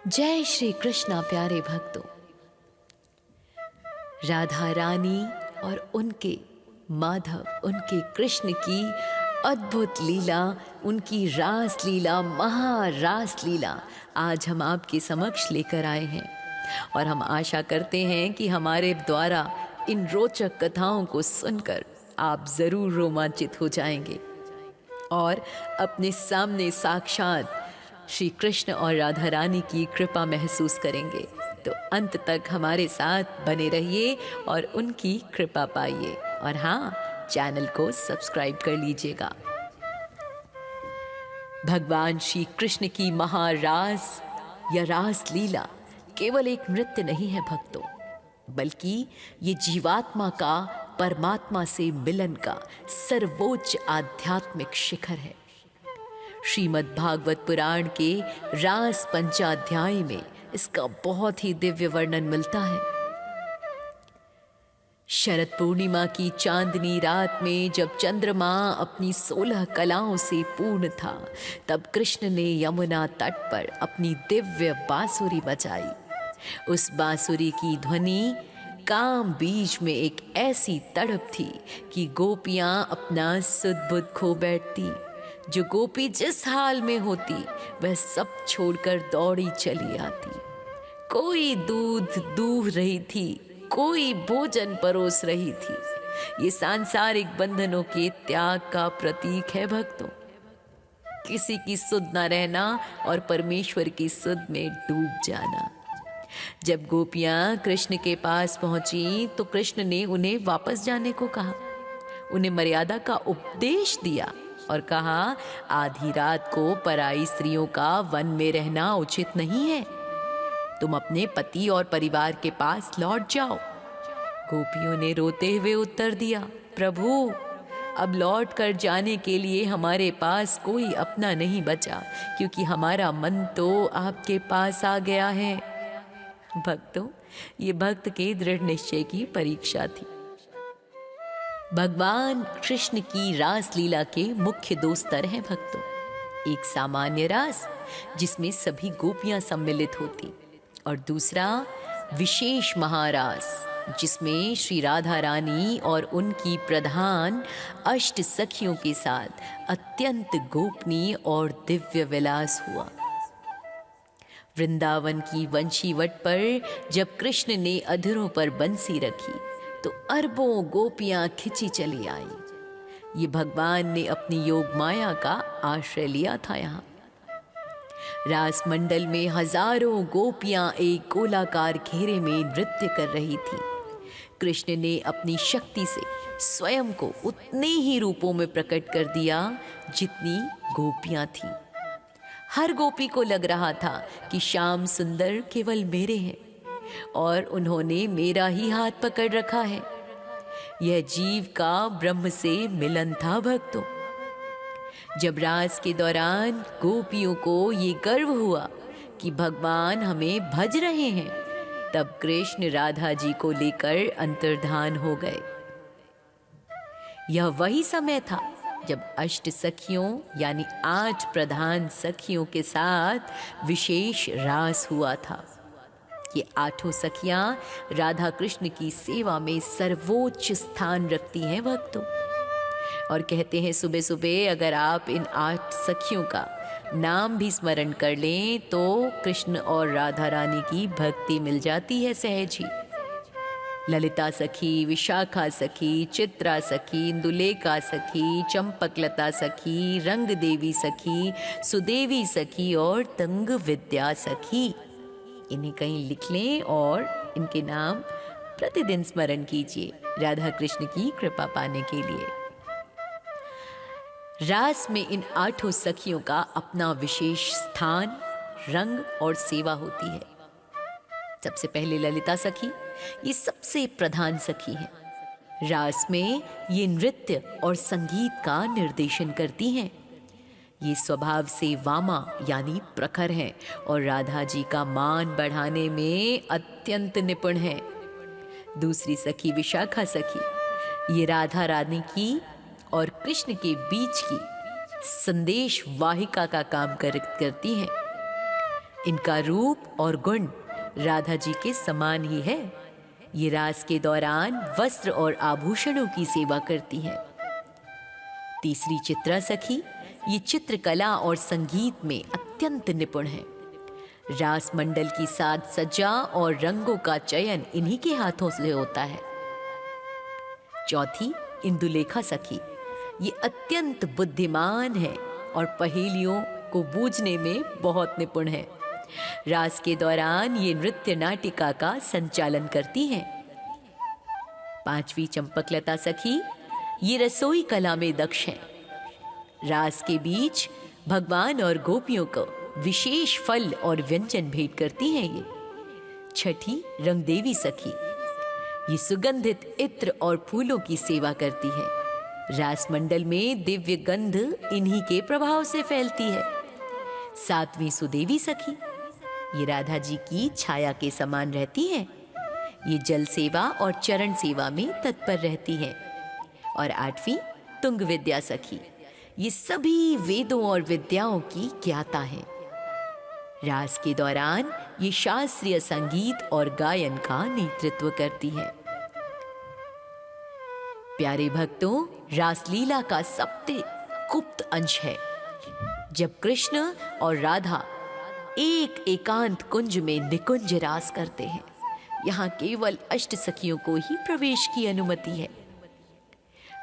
जय श्री कृष्णा प्यारे भक्तों। राधा रानी और उनके माधव, उनके कृष्ण की अद्भुत लीला, उनकी रास लीला, महारास लीला आज हम आपके समक्ष लेकर आए हैं। और हम आशा करते हैं कि हमारे द्वारा इन रोचक कथाओं को सुनकर आप ज़रूर रोमांचित हो जाएंगे और अपने सामने साक्षात श्री कृष्ण और राधा रानी की कृपा महसूस करेंगे। तो अंत तक हमारे साथ बने रहिए और उनकी कृपा पाइए। और हाँ, चैनल को सब्सक्राइब कर लीजिएगा। भगवान श्री कृष्ण की महारास या रास लीला केवल एक नृत्य नहीं है भक्तों, बल्कि ये जीवात्मा का परमात्मा से मिलन का सर्वोच्च आध्यात्मिक शिखर है। श्रीमद् भागवत पुराण के रास पंचाध्याय में इसका बहुत ही दिव्य वर्णन मिलता है। शरद पूर्णिमा की चांदनी रात में जब चंद्रमा अपनी 16 कलाओं से पूर्ण था, तब कृष्ण ने यमुना तट पर अपनी दिव्य बांसुरी बजाई। उस बांसुरी की ध्वनि काम बीज में एक ऐसी तड़प थी कि गोपियां अपना सुध बुध खो बैठती। जो गोपी जिस हाल में होती वह सब छोड़कर दौड़ी चली आती। कोई दूध दूह रही थी, कोई भोजन परोस रही थी। ये सांसारिक बंधनों के त्याग का प्रतीक है भक्तों। किसी की सुध न रहना और परमेश्वर की सुध में डूब जाना। जब गोपियां कृष्ण के पास पहुंची तो कृष्ण ने उन्हें वापस जाने को कहा, उन्हें मर्यादा का उपदेश दिया और कहा, आधी रात को पराई स्त्रियों का वन में रहना उचित नहीं है। तुम अपने पति और परिवार के पास लौट जाओ। गोपियों ने रोते हुए उत्तर दिया, प्रभु, अब लौट कर जाने के लिए हमारे पास कोई अपना नहीं बचा, क्योंकि हमारा मन तो आपके पास आ गया है। भक्तों, ये भक्त के दृढ़ निश्चय की परीक्षा थी। भगवान कृष्ण की रास लीला के मुख्य दो स्तर हैं भक्तों। एक सामान्य रास जिसमें सभी गोपियां सम्मिलित होती, और दूसरा विशेष महारास जिसमें श्री राधा रानी और उनकी प्रधान अष्ट सखियों के साथ अत्यंत गोपनीय और दिव्य विलास हुआ। वृंदावन की वंशीवट पर जब कृष्ण ने अधरों पर बंसी रखी तो अरबों गोपियां खिंची चली आई। ये भगवान ने अपनी योग माया का आश्रय लिया था। यहाँ रास मंडल में हजारों गोपियां एक गोलाकार घेरे में नृत्य कर रही थी। कृष्ण ने अपनी शक्ति से स्वयं को उतने ही रूपों में प्रकट कर दिया जितनी गोपियां थीं। हर गोपी को लग रहा था कि श्याम सुंदर केवल मेरे हैं और उन्होंने मेरा ही हाथ पकड़ रखा है। यह जीव का ब्रह्म से मिलन था भक्तों। जब रास के दौरान गोपियों को ये गर्व हुआ कि भगवान हमें भज रहे हैं, तब कृष्ण राधा जी को लेकर अंतर्धान हो गए। यह वही समय था जब अष्ट सखियों यानी 8 प्रधान सखियों के साथ विशेष रास हुआ था। ये 8 सखियां राधा कृष्ण की सेवा में सर्वोच्च स्थान रखती हैं भक्तों। और कहते हैं सुबह सुबह अगर आप इन 8 सखियों का नाम भी स्मरण कर लें तो कृष्ण और राधा रानी की भक्ति मिल जाती है सहज ही। ललिता सखी, विशाखा सखी, चित्रा सखी, इंदुलेखा सखी, चंपकलता सखी, रंग देवी सखी, सुदेवी सखी और तंग विद्या सखी। इन्हें कहीं लिख लें और इनके नाम प्रतिदिन स्मरण कीजिए राधा कृष्ण की कृपा पाने के लिए। रास में इन 8 सखियों का अपना विशेष स्थान, रंग और सेवा होती है। सबसे पहले ललिता सखी, ये सबसे प्रधान सखी हैं। रास में ये नृत्य और संगीत का निर्देशन करती हैं। ये स्वभाव से वामा यानी प्रखर हैं और राधा जी का मान बढ़ाने में अत्यंत निपुण हैं। दूसरी सखी विशाखा सखी, ये राधा रानी की और कृष्ण के बीच की संदेश वाहिका का काम करती हैं। इनका रूप और गुण राधा जी के समान ही है। ये रास के दौरान वस्त्र और आभूषणों की सेवा करती है। तीसरी चित्रा सखी, ये चित्रकला और संगीत में अत्यंत निपुण है। रास मंडल की साज सज्जा और रंगों का चयन इन्हीं के हाथों से होता है। चौथी इंदुलेखा सखी, ये अत्यंत बुद्धिमान है और पहेलियों को बूझने में बहुत निपुण है। रास के दौरान ये नृत्य नाटिका का संचालन करती हैं। पांचवी चंपकलता सखी, ये रसोई कला में दक्ष हैं। रास के बीच भगवान और गोपियों को विशेष फल और व्यंजन भेंट करती हैं ये। छठी रंगदेवी सखी, ये सुगंधित इत्र और फूलों की सेवा करती है। रास मंडल में दिव्य गंध इन्हीं के प्रभाव से फैलती है। सातवीं सुदेवी सखी, ये राधा जी की छाया के समान रहती हैं। ये जल सेवा और चरण सेवा में तत्पर रहती हैं। और आठवीं तुंग विद्या सखी, ये सभी वेदों और विद्याओं की ज्ञाता है। रास के दौरान ये शास्त्रीय संगीत और गायन का नेतृत्व करती है। प्यारे भक्तों, रासलीला का सबसे गुप्त अंश है जब कृष्ण और राधा एक एकांत कुंज में निकुंज रास करते हैं। यहाँ केवल अष्ट सखियों को ही प्रवेश की अनुमति है।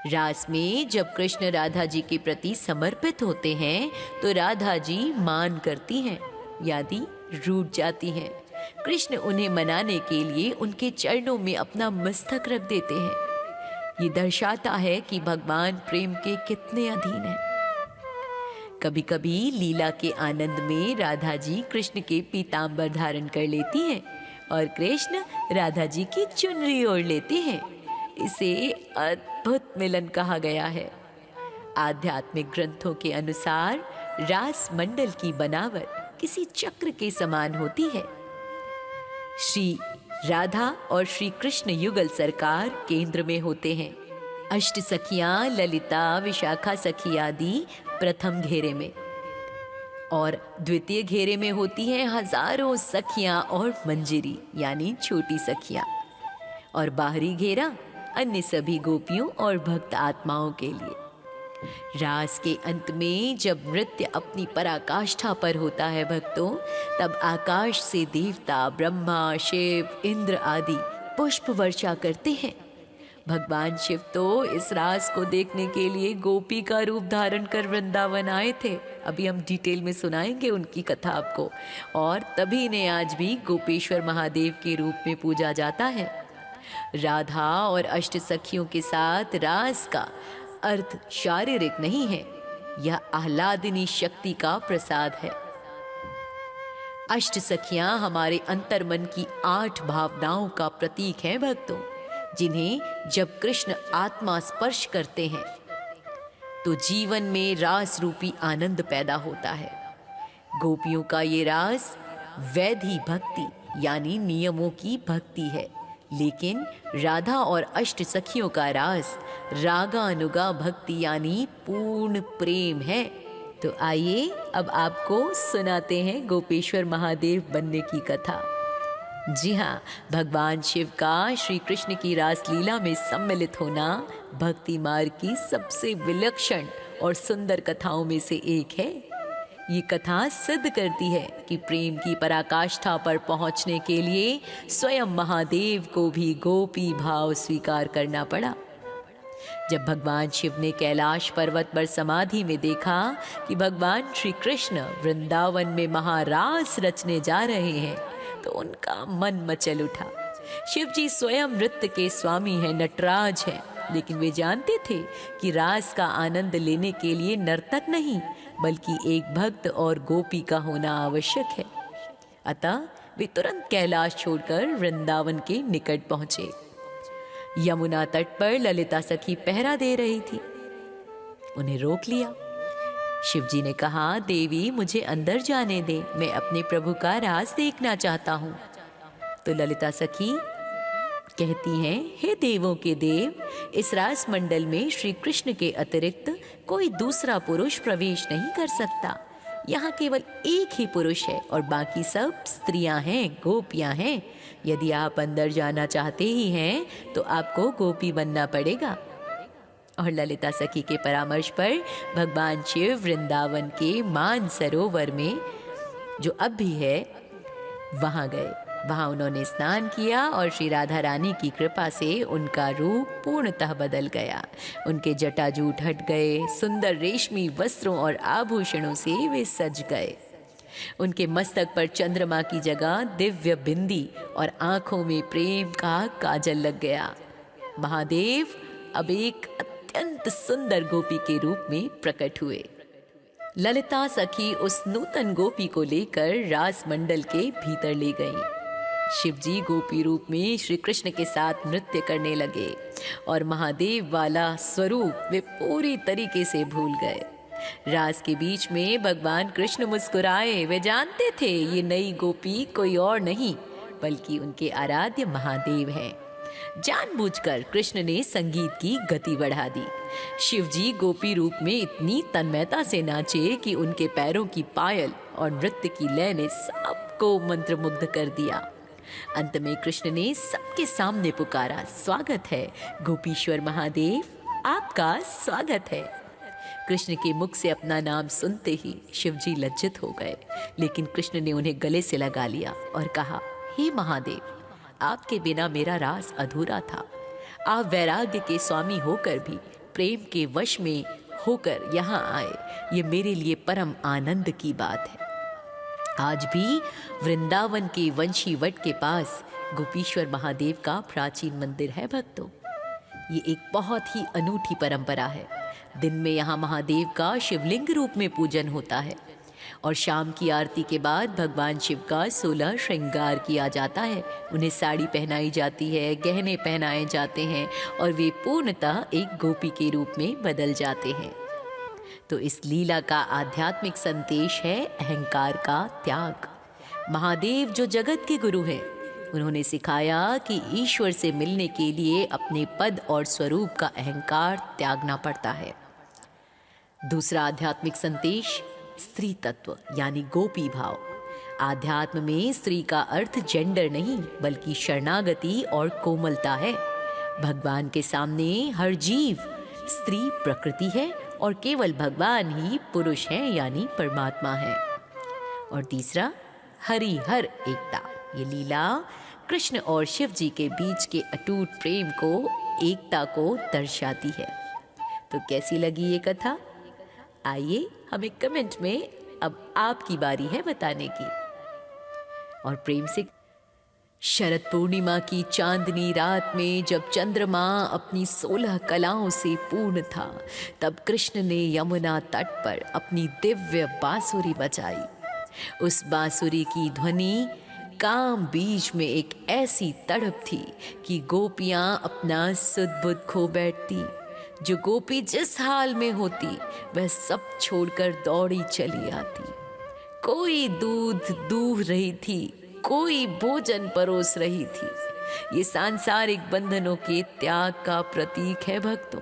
रास में जब कृष्ण राधा जी के प्रति समर्पित होते हैं तो राधा जी मान करती हैं, यानी रूठ जाती हैं। कृष्ण उन्हें मनाने के लिए उनके चरणों में अपना मस्तक रख देते हैं। ये दर्शाता है कि भगवान प्रेम के कितने अधीन हैं। कभी कभी लीला के आनंद में राधा जी कृष्ण के पीतांबर धारण कर लेती हैं और कृष्ण राधा जी की चुनरी ओढ़ लेते हैं। इसे अद्भुत मिलन कहा गया है। आध्यात्मिक ग्रंथों के अनुसार रास मंडल की बनावट किसी चक्र के समान होती है। श्री राधा और श्री कृष्ण युगल सरकार केंद्र में होते हैं। अष्ट सखियां ललिता, विशाखा सखी आदि प्रथम घेरे में और द्वितीय घेरे में होती हैं हजारों सखियां और मंजरी यानी छोटी सखियां। और बाहरी घेरा अन्य सभी गोपियों और भक्त आत्माओं के लिए। रास के अंत में जब नृत्य अपनी पराकाष्ठा पर होता है भक्तों, तब आकाश से देवता ब्रह्मा, शिव, इंद्र आदि पुष्प वर्षा करते हैं। भगवान शिव तो इस रास को देखने के लिए गोपी का रूप धारण कर वृंदावन आए थे। अभी हम डिटेल में सुनाएंगे उनकी कथा आपको। और तभी ने आज भी गोपेश्वर महादेव के रूप में पूजा जाता है। राधा और अष्ट सखियों के साथ रास का अर्थ शारीरिक नहीं है, यह आह्लादिनी शक्ति का प्रसाद है। अष्ट सखियां हमारे अंतर्मन की 8 भावनाओं का प्रतीक हैं भक्तों, जिन्हें जब कृष्ण आत्मा स्पर्श करते हैं तो जीवन में रास रूपी आनंद पैदा होता है। गोपियों का ये रास वैधि भक्ति यानी नियमों की भक्ति है, लेकिन राधा और अष्ट सखियों का रास रागानुगा भक्ति यानी पूर्ण प्रेम है। तो आइए अब आपको सुनाते हैं गोपेश्वर महादेव बनने की कथा। जी हाँ, भगवान शिव का श्री कृष्ण की रासलीला में सम्मिलित होना भक्ति मार्ग की सबसे विलक्षण और सुंदर कथाओं में से एक है। ये कथा सिद्ध करती है कि प्रेम की पराकाष्ठा पर पहुंचने के लिए स्वयं महादेव को भी गोपी भाव स्वीकार करना पड़ा। जब भगवान शिव ने कैलाश पर्वत पर समाधि में देखा कि भगवान श्री कृष्ण वृंदावन में महारास रचने जा रहे हैं, तो उनका मन मचल उठा। शिव जी स्वयं नृत्य के स्वामी हैं, नटराज हैं, लेकिन वे जानते थे कि रास का आनंद लेने के लिए नर्तक नहीं बल्कि एक भक्त और गोपी का होना आवश्यक है। अतः वे तुरंत कैलाश छोड़कर वृंदावन के निकट पहुंचे। यमुना तट पर ललिता सखी पहरा दे रही थी। उन्हें रोक लिया। शिव जी ने कहा, देवी मुझे अंदर जाने दे, मैं अपने प्रभु का रास देखना चाहता हूँ। तो ललिता सखी कहती हैं, हे देवों के देव, इस रास मंडल में श्री कृष्ण के अतिरिक्त कोई दूसरा पुरुष प्रवेश नहीं कर सकता। यहाँ केवल एक ही पुरुष है और बाकी सब स्त्रियां हैं, गोपियां हैं। यदि आप अंदर जाना चाहते ही हैं तो आपको गोपी बनना पड़ेगा। और ललिता सखी के परामर्श पर भगवान शिव वृंदावन के मान सरोवर में, जो अब भी है, वहां गए। वहां उन्होंने स्नान किया और श्री राधा रानी की कृपा से उनका रूप पूर्णतः बदल गया। उनके जटाजूट हट गए, सुंदर रेशमी वस्त्रों और आभूषणों से वे सज गए। उनके मस्तक पर चंद्रमा की जगह दिव्य बिंदी और आंखों में प्रेम का काजल लग गया। महादेव अब एक अत्यंत सुंदर गोपी के रूप में प्रकट हुए। ललिता सखी उस नूतन गोपी को लेकर रास मंडल के भीतर ले गईं। शिवजी गोपी रूप में श्री कृष्ण के साथ नृत्य करने लगे और महादेव वाला स्वरूप वे पूरी तरीके से भूल गए। रास के बीच में भगवान कृष्ण मुस्कुराए। वे जानते थे ये नई गोपी कोई और नहीं बल्कि उनके आराध्य महादेव हैं। जानबूझकर कृष्ण ने संगीत की गति बढ़ा दी। शिवजी गोपी रूप में इतनी तन्मयता से नाचे कि उनके पैरों की पायल और नृत्य की लय ने सबको मंत्रमुग्ध कर दिया। अंत में कृष्ण ने सबके सामने पुकारा, स्वागत है गोपीश्वर महादेव, आपका स्वागत है। कृष्ण के मुख से अपना नाम सुनते ही शिवजी लज्जित हो गए, लेकिन कृष्ण ने उन्हें गले से लगा लिया और कहा, हे महादेव, आपके बिना मेरा रास अधूरा था। आप वैराग्य के स्वामी होकर भी प्रेम के वश में होकर यहाँ आए, ये मेरे लिए परम आनंद की बात है। आज भी वृंदावन के वंशी वट के पास गोपीश्वर महादेव का प्राचीन मंदिर है भक्तों। ये एक बहुत ही अनूठी परंपरा है। दिन में यहाँ महादेव का शिवलिंग रूप में पूजन होता है और शाम की आरती के बाद भगवान शिव का 16 श्रृंगार किया जाता है। उन्हें साड़ी पहनाई जाती है, गहने पहनाए जाते हैं और वे पूर्णतः एक गोपी के रूप में बदल जाते हैं। तो इस लीला का आध्यात्मिक संदेश है अहंकार का त्याग। महादेव जो जगत के गुरु हैं, उन्होंने सिखाया कि ईश्वर से मिलने के लिए अपने पद और स्वरूप का अहंकार त्यागना पड़ता है। दूसरा आध्यात्मिक संदेश स्त्री तत्व यानी गोपी भाव। आध्यात्म में स्त्री का अर्थ जेंडर नहीं बल्कि शरणागति और कोमलता है। भगवान के सामने हर जीव स्त्री प्रकृति है और केवल भगवान ही पुरुष है यानी परमात्मा है। और तीसरा हरि हर एकता। ये लीला कृष्ण और शिव जी के बीच के अटूट प्रेम को, एकता को दर्शाती है। तो कैसी लगी ये कथा? आइए हमें कमेंट में, अब आपकी बारी है बताने की। और प्रेम से शरद पूर्णिमा की चांदनी रात में जब चंद्रमा अपनी 16 कलाओं से पूर्ण था, तब कृष्ण ने यमुना तट पर अपनी दिव्य बांसुरी बजाई। उस बांसुरी की ध्वनि काम बीज में एक ऐसी तड़प थी कि गोपियां अपना सुध बुध खो बैठती। जो गोपी जिस हाल में होती वह सब छोड़कर दौड़ी चली आती। कोई दूध दूह रही थी, कोई भोजन परोस रही थी। ये सांसारिक बंधनों के त्याग का प्रतीक है भक्तों।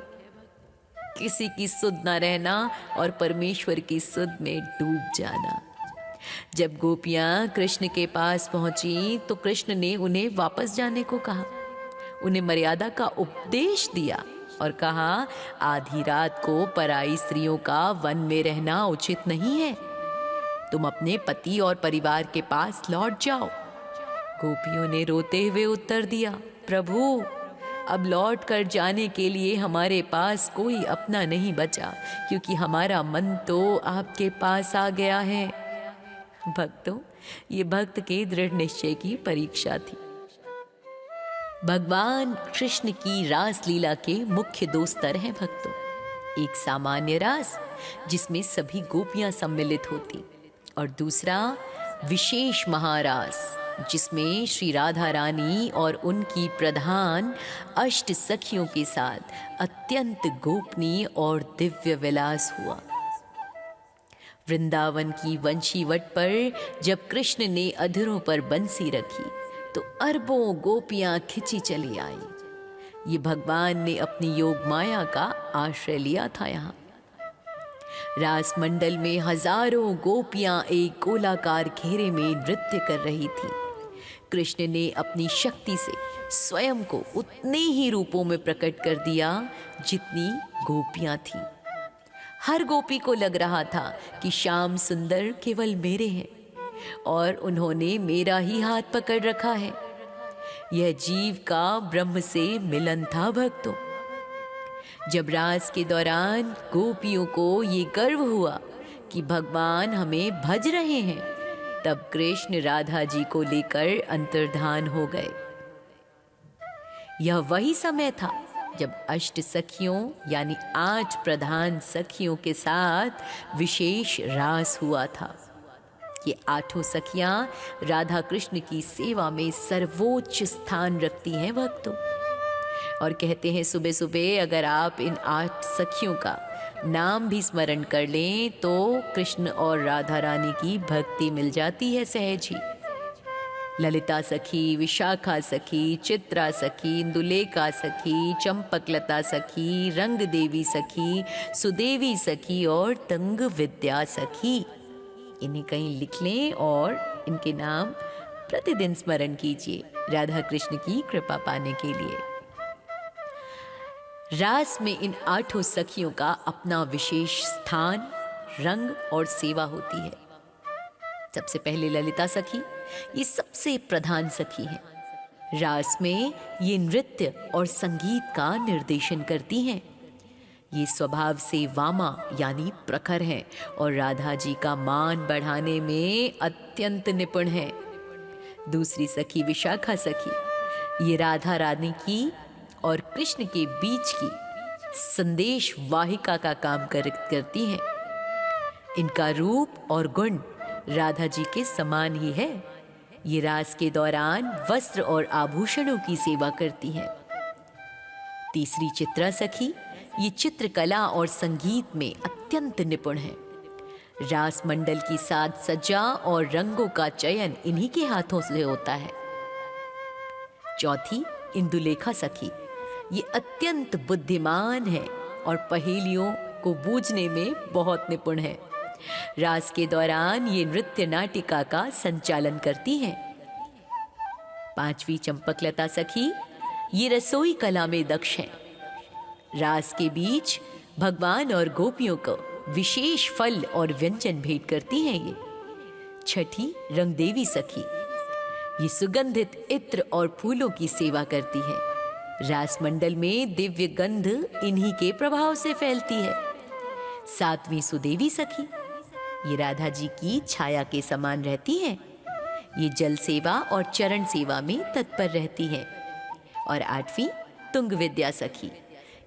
किसी की सुध न रहना और परमेश्वर की सुध में डूब जाना। जब गोपियां कृष्ण के पास पहुंची तो कृष्ण ने उन्हें वापस जाने को कहा। उन्हें मर्यादा का उपदेश दिया और कहा, आधी रात को पराई स्त्रियों का वन में रहना उचित नहीं है। तुम अपने पति और परिवार के पास लौट जाओ। गोपियों ने रोते हुए उत्तर दिया, प्रभु, अब लौट कर जाने के लिए हमारे पास कोई अपना नहीं बचा, क्योंकि हमारा मन तो आपके पास आ गया है। भक्तों, ये भक्त के दृढ़ निश्चय की परीक्षा थी। भगवान कृष्ण की रास लीला के मुख्य दो स्तर हैं भक्तों। एक सामान्य रास जिसमें सभी गोपियां सम्मिलित होती, और दूसरा विशेष महारास जिसमें श्री राधा रानी और उनकी प्रधान अष्ट सखियों के साथ अत्यंत गोपनीय और दिव्य विलास हुआ। वृंदावन की वंशी वट पर जब कृष्ण ने अधरों पर बंसी रखी तो अरबों गोपियां खिंची चली आई। ये भगवान ने अपनी योग माया का आश्रय लिया था यहाँ। रास मंडल में हजारों गोपियां एक गोलाकार घेरे में नृत्य कर रही थीं। कृष्ण ने अपनी शक्ति से स्वयं को उतने ही रूपों में प्रकट कर दिया जितनी गोपियां थीं। हर गोपी को लग रहा था कि श्याम सुंदर केवल मेरे हैं और उन्होंने मेरा ही हाथ पकड़ रखा है। यह जीव का ब्रह्म से मिलन था भक्तों। जब रास के दौरान गोपियों को ये गर्व हुआ कि भगवान हमें भज रहे हैं, तब कृष्ण राधा जी को लेकर अंतर्धान हो गए। यह वही समय था जब अष्ट सखियों यानी 8 प्रधान सखियों के साथ विशेष रास हुआ था। ये 8 सखियां राधा कृष्ण की सेवा में सर्वोच्च स्थान रखती हैं भक्तों। और कहते हैं सुबह सुबह अगर आप इन 8 सखियों का नाम भी स्मरण कर लें तो कृष्ण और राधा रानी की भक्ति मिल जाती है सहज ही। ललिता सखी, विशाखा सखी, चित्रा सखी, इंदुलेखा सखी, चंपकलता सखी, रंग देवी सखी, सुदेवी सखी और तंग विद्या सखी। इन्हें कहीं लिख लें और इनके नाम प्रतिदिन स्मरण कीजिए राधा कृष्ण की कृपा पाने के लिए। रास में इन 8 सखियों का अपना विशेष स्थान, रंग और सेवा होती है। सबसे पहले ललिता सखी, ये सबसे प्रधान सखी हैं। रास में ये नृत्य और संगीत का निर्देशन करती हैं। ये स्वभाव से वामा यानी प्रखर हैं और राधा जी का मान बढ़ाने में अत्यंत निपुण है। दूसरी सखी विशाखा सखी, ये राधा रानी की और कृष्ण के बीच की संदेश वाहिका का काम करती हैं। इनका रूप और गुण राधा जी के समान ही है। ये रास के दौरान वस्त्र और आभूषणों की सेवा करती हैं। तीसरी चित्रा सखी, ये चित्रकला और संगीत में अत्यंत निपुण है। रास मंडल की साज सज्जा और रंगों का चयन इन्हीं के हाथों से होता है। चौथी इंदुलेखा सखी, ये अत्यंत बुद्धिमान है और पहेलियों को बूझने में बहुत निपुण है। रास के दौरान ये नृत्य नाटिका का संचालन करती हैं। पांचवी चंपकलता सखी, ये रसोई कला में दक्ष हैं। रास के बीच भगवान और गोपियों को विशेष फल और व्यंजन भेंट करती हैं ये। छठी रंगदेवी सखी, ये सुगंधित इत्र और फूलों की सेवा करती है। रास मंडल में दिव्य गंध इन्हीं के प्रभाव से फैलती है। सातवीं सुदेवी सखी, ये राधा जी की छाया के समान रहती हैं। ये जल सेवा और चरण सेवा में तत्पर रहती हैं। और आठवीं तुंग विद्या सखी,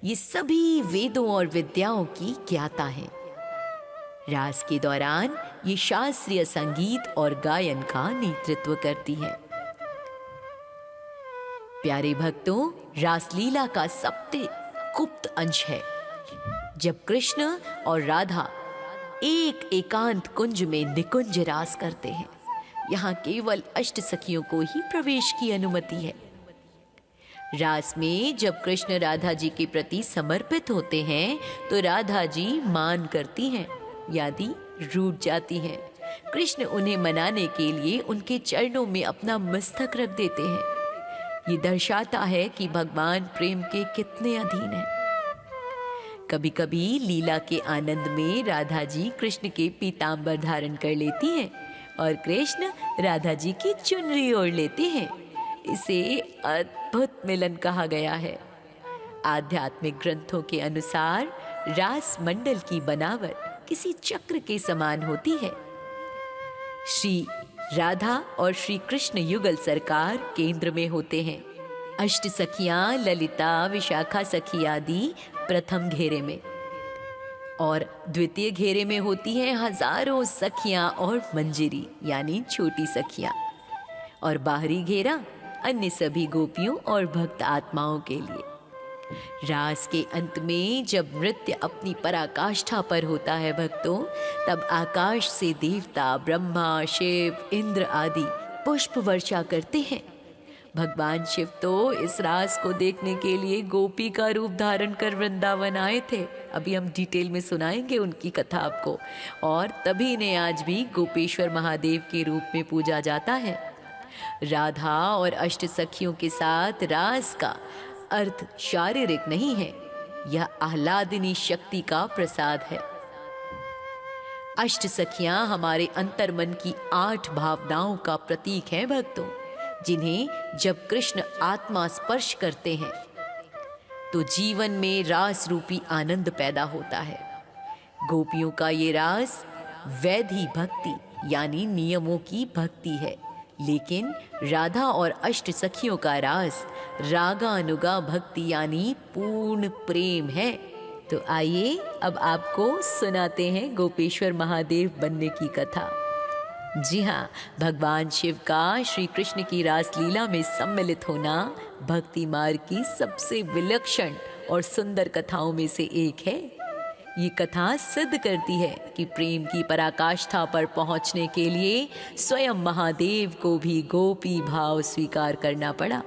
ये सभी वेदों और विद्याओं की ज्ञाता हैं। रास के दौरान ये शास्त्रीय संगीत और गायन का नेतृत्व करती हैं। प्यारे भक्तों, रासलीला का सबसे गुप्त अंश है जब कृष्ण और राधा एक एकांत कुंज में निकुंज रास करते हैं। यहाँ केवल अष्ट सखियों को ही प्रवेश की अनुमति है। रास में जब कृष्ण राधा जी के प्रति समर्पित होते हैं तो राधा जी मान करती हैं, यानी रूठ जाती हैं। कृष्ण उन्हें मनाने के लिए उनके चरणों में अपना मस्तक रख देते हैं। ये दर्शाता है कि भगवान प्रेम के कितने अधीन हैं। कभी कभी लीला के आनंद में राधा जी कृष्ण के पीतांबर धारण कर लेती हैं और कृष्ण राधा जी की चुनरी ओढ़ लेते हैं। इसे अद्भुत मिलन कहा गया है। आध्यात्मिक ग्रंथों के अनुसार रास मंडल की बनावट किसी चक्र के समान होती है। श्री राधा और श्री कृष्ण युगल सरकार केंद्र में होते हैं। अष्ट सखियां ललिता, विशाखा सखी आदि प्रथम घेरे में और द्वितीय घेरे में होती हैं हजारों सखियां और मंजिरी यानी छोटी सखियां। और बाहरी घेरा अन्य सभी गोपियों और भक्त आत्माओं के लिए। रास के अंत में जब नृत्य अपनी पराकाष्ठा पर होता है भक्तों, तब आकाश से देवता ब्रह्मा, शिव, इंद्र आदि पुष्प वर्षा करते हैं। भगवान शिव तो इस रास को देखने के लिए गोपी का रूप धारण कर वृंदावन आए थे। अभी हम डिटेल में सुनाएंगे उनकी कथा आपको। और तभी ने आज भी गोपेश्वर महादेव के रूप में पूजा जाता है। राधा और अष्ट सखियों के साथ रास का अर्थ शारीरिक नहीं है, यह आह्लादिनी शक्ति का प्रसाद है। अष्ट सखियां हमारे अंतर्मन की 8 भावनाओं का प्रतीक हैं भक्तों, जिन्हें जब कृष्ण आत्मा स्पर्श करते हैं तो जीवन में रास रूपी आनंद पैदा होता है। गोपियों का ये रास वैधि भक्ति यानी नियमों की भक्ति है, लेकिन राधा और अष्ट सखियों का रास रागानुगा भक्ति यानी पूर्ण प्रेम है। तो आइए अब आपको सुनाते हैं गोपेश्वर महादेव बनने की कथा। जी हाँ, भगवान शिव का श्री कृष्ण की रास लीला में सम्मिलित होना भक्ति मार्ग की सबसे विलक्षण और सुंदर कथाओं में से एक है। ये कथा सिद्ध करती है कि प्रेम की पराकाष्ठा पर पहुंचने के लिए स्वयं महादेव को भी गोपी भाव स्वीकार करना पड़ा।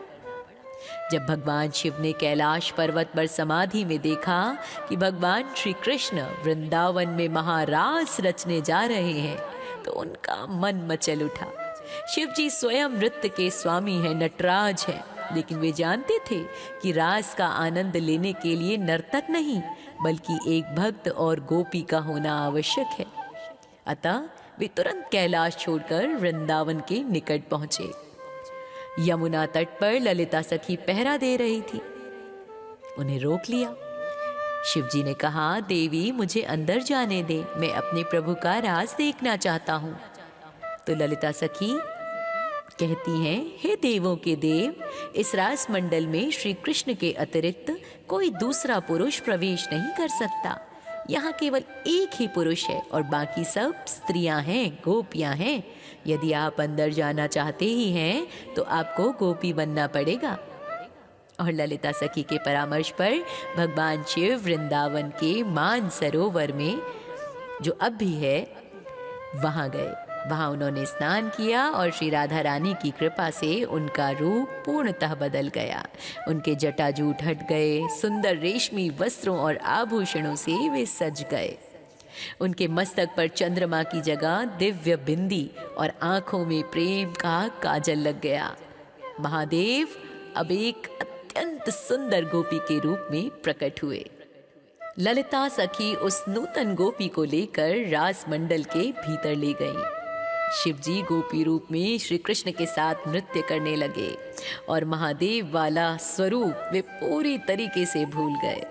जब भगवान शिव ने कैलाश पर्वत पर समाधि में देखा कि भगवान श्री कृष्ण वृंदावन में महारास रचने जा रहे हैं, तो उनका मन मचल उठा। शिव जी स्वयं नृत्य के स्वामी हैं, नटराज हैं, लेकिन वे जानते थे कि रास का आनंद लेने के लिए नर्तक नहीं बल्कि एक भक्त और गोपी का होना आवश्यक है। अतः वे तुरंत कैलाश छोड़कर वृंदावन के निकट पहुंचे। यमुना तट पर ललिता सखी पहरा दे रही थी। उन्हें रोक लिया। शिव जी ने कहा, देवी मुझे अंदर जाने दे, मैं अपने प्रभु का रास देखना चाहता हूँ। तो ललिता सखी कहती हैं, हे देवों के देव, इस रास मंडल में श्री कृष्ण के अतिरिक्त कोई दूसरा पुरुष प्रवेश नहीं कर सकता। यहाँ केवल एक ही पुरुष है और बाकी सब स्त्रियां हैं, गोपियां हैं। यदि आप अंदर जाना चाहते ही हैं तो आपको गोपी बनना पड़ेगा। और ललिता सखी के परामर्श पर भगवान शिव वृंदावन के मान सरोवर में, जो अब भी है, वहां गए। वहां उन्होंने स्नान किया और श्री राधा रानी की कृपा से उनका रूप पूर्णतः बदल गया। उनके जटाजूट हट गए, सुंदर रेशमी वस्त्रों और आभूषणों से वे सज गए। उनके मस्तक पर चंद्रमा की जगह दिव्य बिंदी और आंखों में प्रेम का काजल लग गया। महादेव अब एक अत्यंत सुंदर गोपी के रूप में प्रकट हुए। ललिता सखी उस नूतन गोपी को लेकर रास मंडल के भीतर ले गईं। शिव जी गोपी रूप में श्री कृष्ण के साथ नृत्य करने लगे और महादेव वाला स्वरूप वे पूरी तरीके से भूल गए।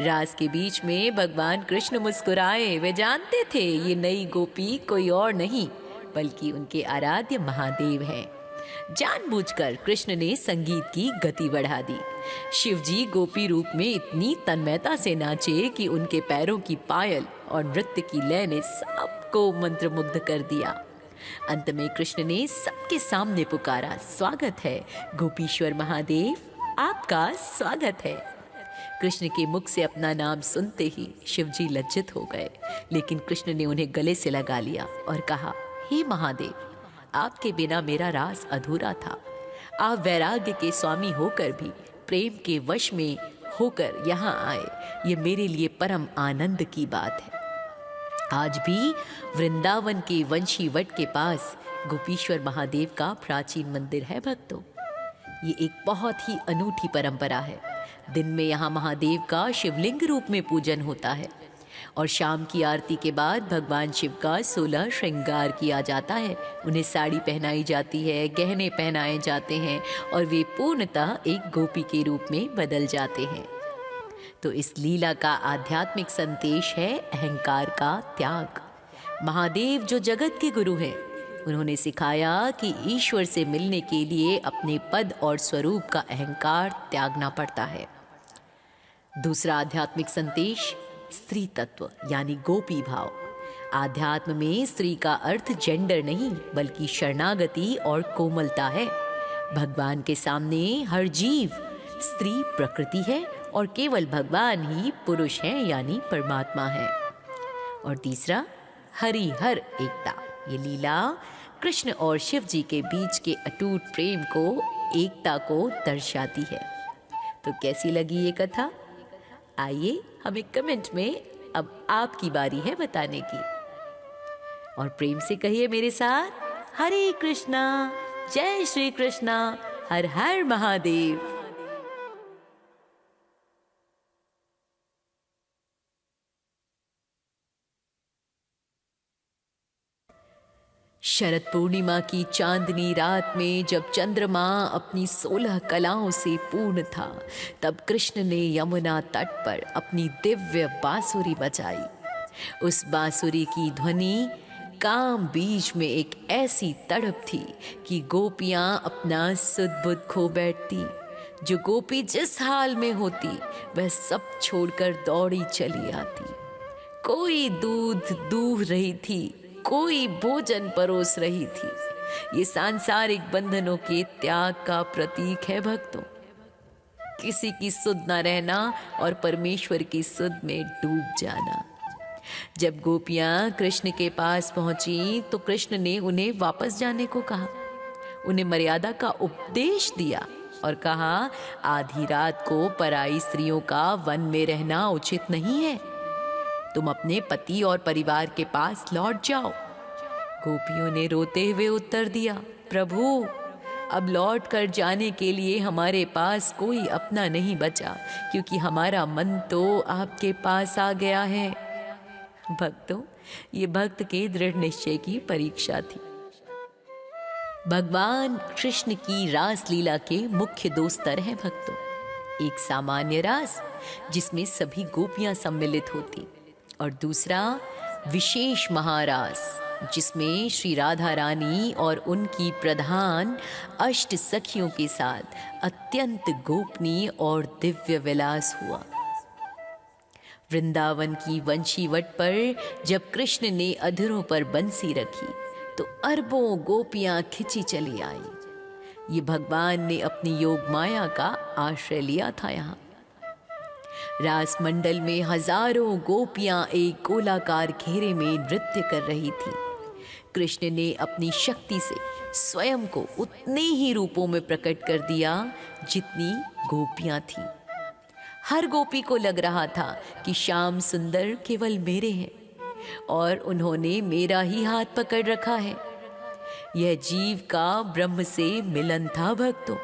रास के बीच में भगवान कृष्ण मुस्कुराए। वे जानते थे ये नई गोपी कोई और नहीं बल्कि उनके आराध्य महादेव हैं। जानबूझकर कृष्ण ने संगीत की गति बढ़ा दी। शिव जी गोपी रूप में इतनी तन्मयता से नाचे कि उनके पैरों की पायल और नृत्य की लय ने सबको मंत्रमुग्ध कर दिया। अंत में कृष्ण ने सबके सामने पुकारा, स्वागत है गोपीश्वर महादेव, आपका स्वागत है। कृष्ण के मुख से अपना नाम सुनते ही शिव जी लज्जित हो गए, लेकिन कृष्ण ने उन्हें गले से लगा लिया और कहा, हे महादेव, आपके बिना मेरा रास अधूरा था। आप वैराग्य के स्वामी होकर भी प्रेम के वश में होकर यहाँ आए, ये मेरे लिए परम आनंद की बात है। आज भी वृंदावन के वंशी वट के पास गोपीश्वर महादेव का प्राचीन मंदिर है भक्तों। ये एक बहुत ही अनूठी परंपरा है। दिन में यहाँ महादेव का शिवलिंग रूप में पूजन होता है और शाम की आरती के बाद भगवान शिव का 16 श्रृंगार किया जाता है। उन्हें साड़ी पहनाई जाती है, गहने पहनाए जाते हैं और वे पूर्णतः एक गोपी के रूप में बदल जाते हैं। तो इस लीला का आध्यात्मिक संदेश है अहंकार का त्याग। महादेव जो जगत के गुरु हैं, उन्होंने सिखाया कि ईश्वर से मिलने के लिए अपने पद और स्वरूप का अहंकार त्यागना पड़ता है। दूसरा आध्यात्मिक संदेश स्त्री तत्व यानी गोपी भाव। आध्यात्म में स्त्री का अर्थ जेंडर नहीं बल्कि शरणागति और कोमलता है। भगवान के सामने हर जीव स्त्री प्रकृति है और केवल भगवान ही पुरुष हैं यानी परमात्मा है। और तीसरा हरिहर एकता। ये लीला कृष्ण और शिव जी के बीच के अटूट प्रेम को एकता को दर्शाती है। तो कैसी लगी ये कथा? आइए हमें कमेंट में, अब आपकी बारी है बताने की। और प्रेम से कहिए मेरे साथ, हरे कृष्णा, जय श्री कृष्णा, हर हर महादेव। शरद पूर्णिमा की चांदनी रात में जब चंद्रमा अपनी 16 कलाओं से पूर्ण था, तब कृष्ण ने यमुना तट पर अपनी दिव्य बांसुरी बजाई। उस बांसुरी की ध्वनि काम बीज में एक ऐसी तड़प थी कि गोपियां अपना सुध बुध खो बैठती। जो गोपी जिस हाल में होती वह सब छोड़कर दौड़ी चली आती। कोई दूध दूह रही थी, कोई भोजन परोस रही थी। ये सांसारिक बंधनों के त्याग का प्रतीक है भक्तों। किसी की सुध न रहना और परमेश्वर की सुध में डूब जाना। जब गोपियां कृष्ण के पास पहुंची तो कृष्ण ने उन्हें वापस जाने को कहा। उन्हें मर्यादा का उपदेश दिया और कहा, आधी रात को पराई स्त्रियों का वन में रहना उचित नहीं है। तुम अपने पति और परिवार के पास लौट जाओ। गोपियों ने रोते हुए उत्तर दिया, प्रभु, अब लौट कर जाने के लिए हमारे पास कोई अपना नहीं बचा, क्योंकि हमारा मन तो आपके पास आ गया है। भक्तों, ये भक्त के दृढ़ निश्चय की परीक्षा थी। भगवान कृष्ण की रास लीला के मुख्य दो स्तर हैं भक्तों। एक सामान्य रास जिसमें सभी गोपियां सम्मिलित होती, और दूसरा विशेष महारास जिसमें श्री राधा रानी और उनकी प्रधान अष्ट सखियों के साथ अत्यंत गोपनीय और दिव्य विलास हुआ। वृंदावन की वंशीवट पर जब कृष्ण ने अधरों पर बंसी रखी तो अरबों गोपियां खिंची चली आई। ये भगवान ने अपनी योग माया का आश्रय लिया था। यहाँ रास मंडल में हजारों गोपियां एक गोलाकार घेरे में नृत्य कर रही थी। कृष्ण ने अपनी शक्ति से स्वयं को उतने ही रूपों में प्रकट कर दिया जितनी गोपियां थीं। हर गोपी को लग रहा था कि श्याम सुंदर केवल मेरे हैं और उन्होंने मेरा ही हाथ पकड़ रखा है। यह जीव का ब्रह्म से मिलन था भक्तों।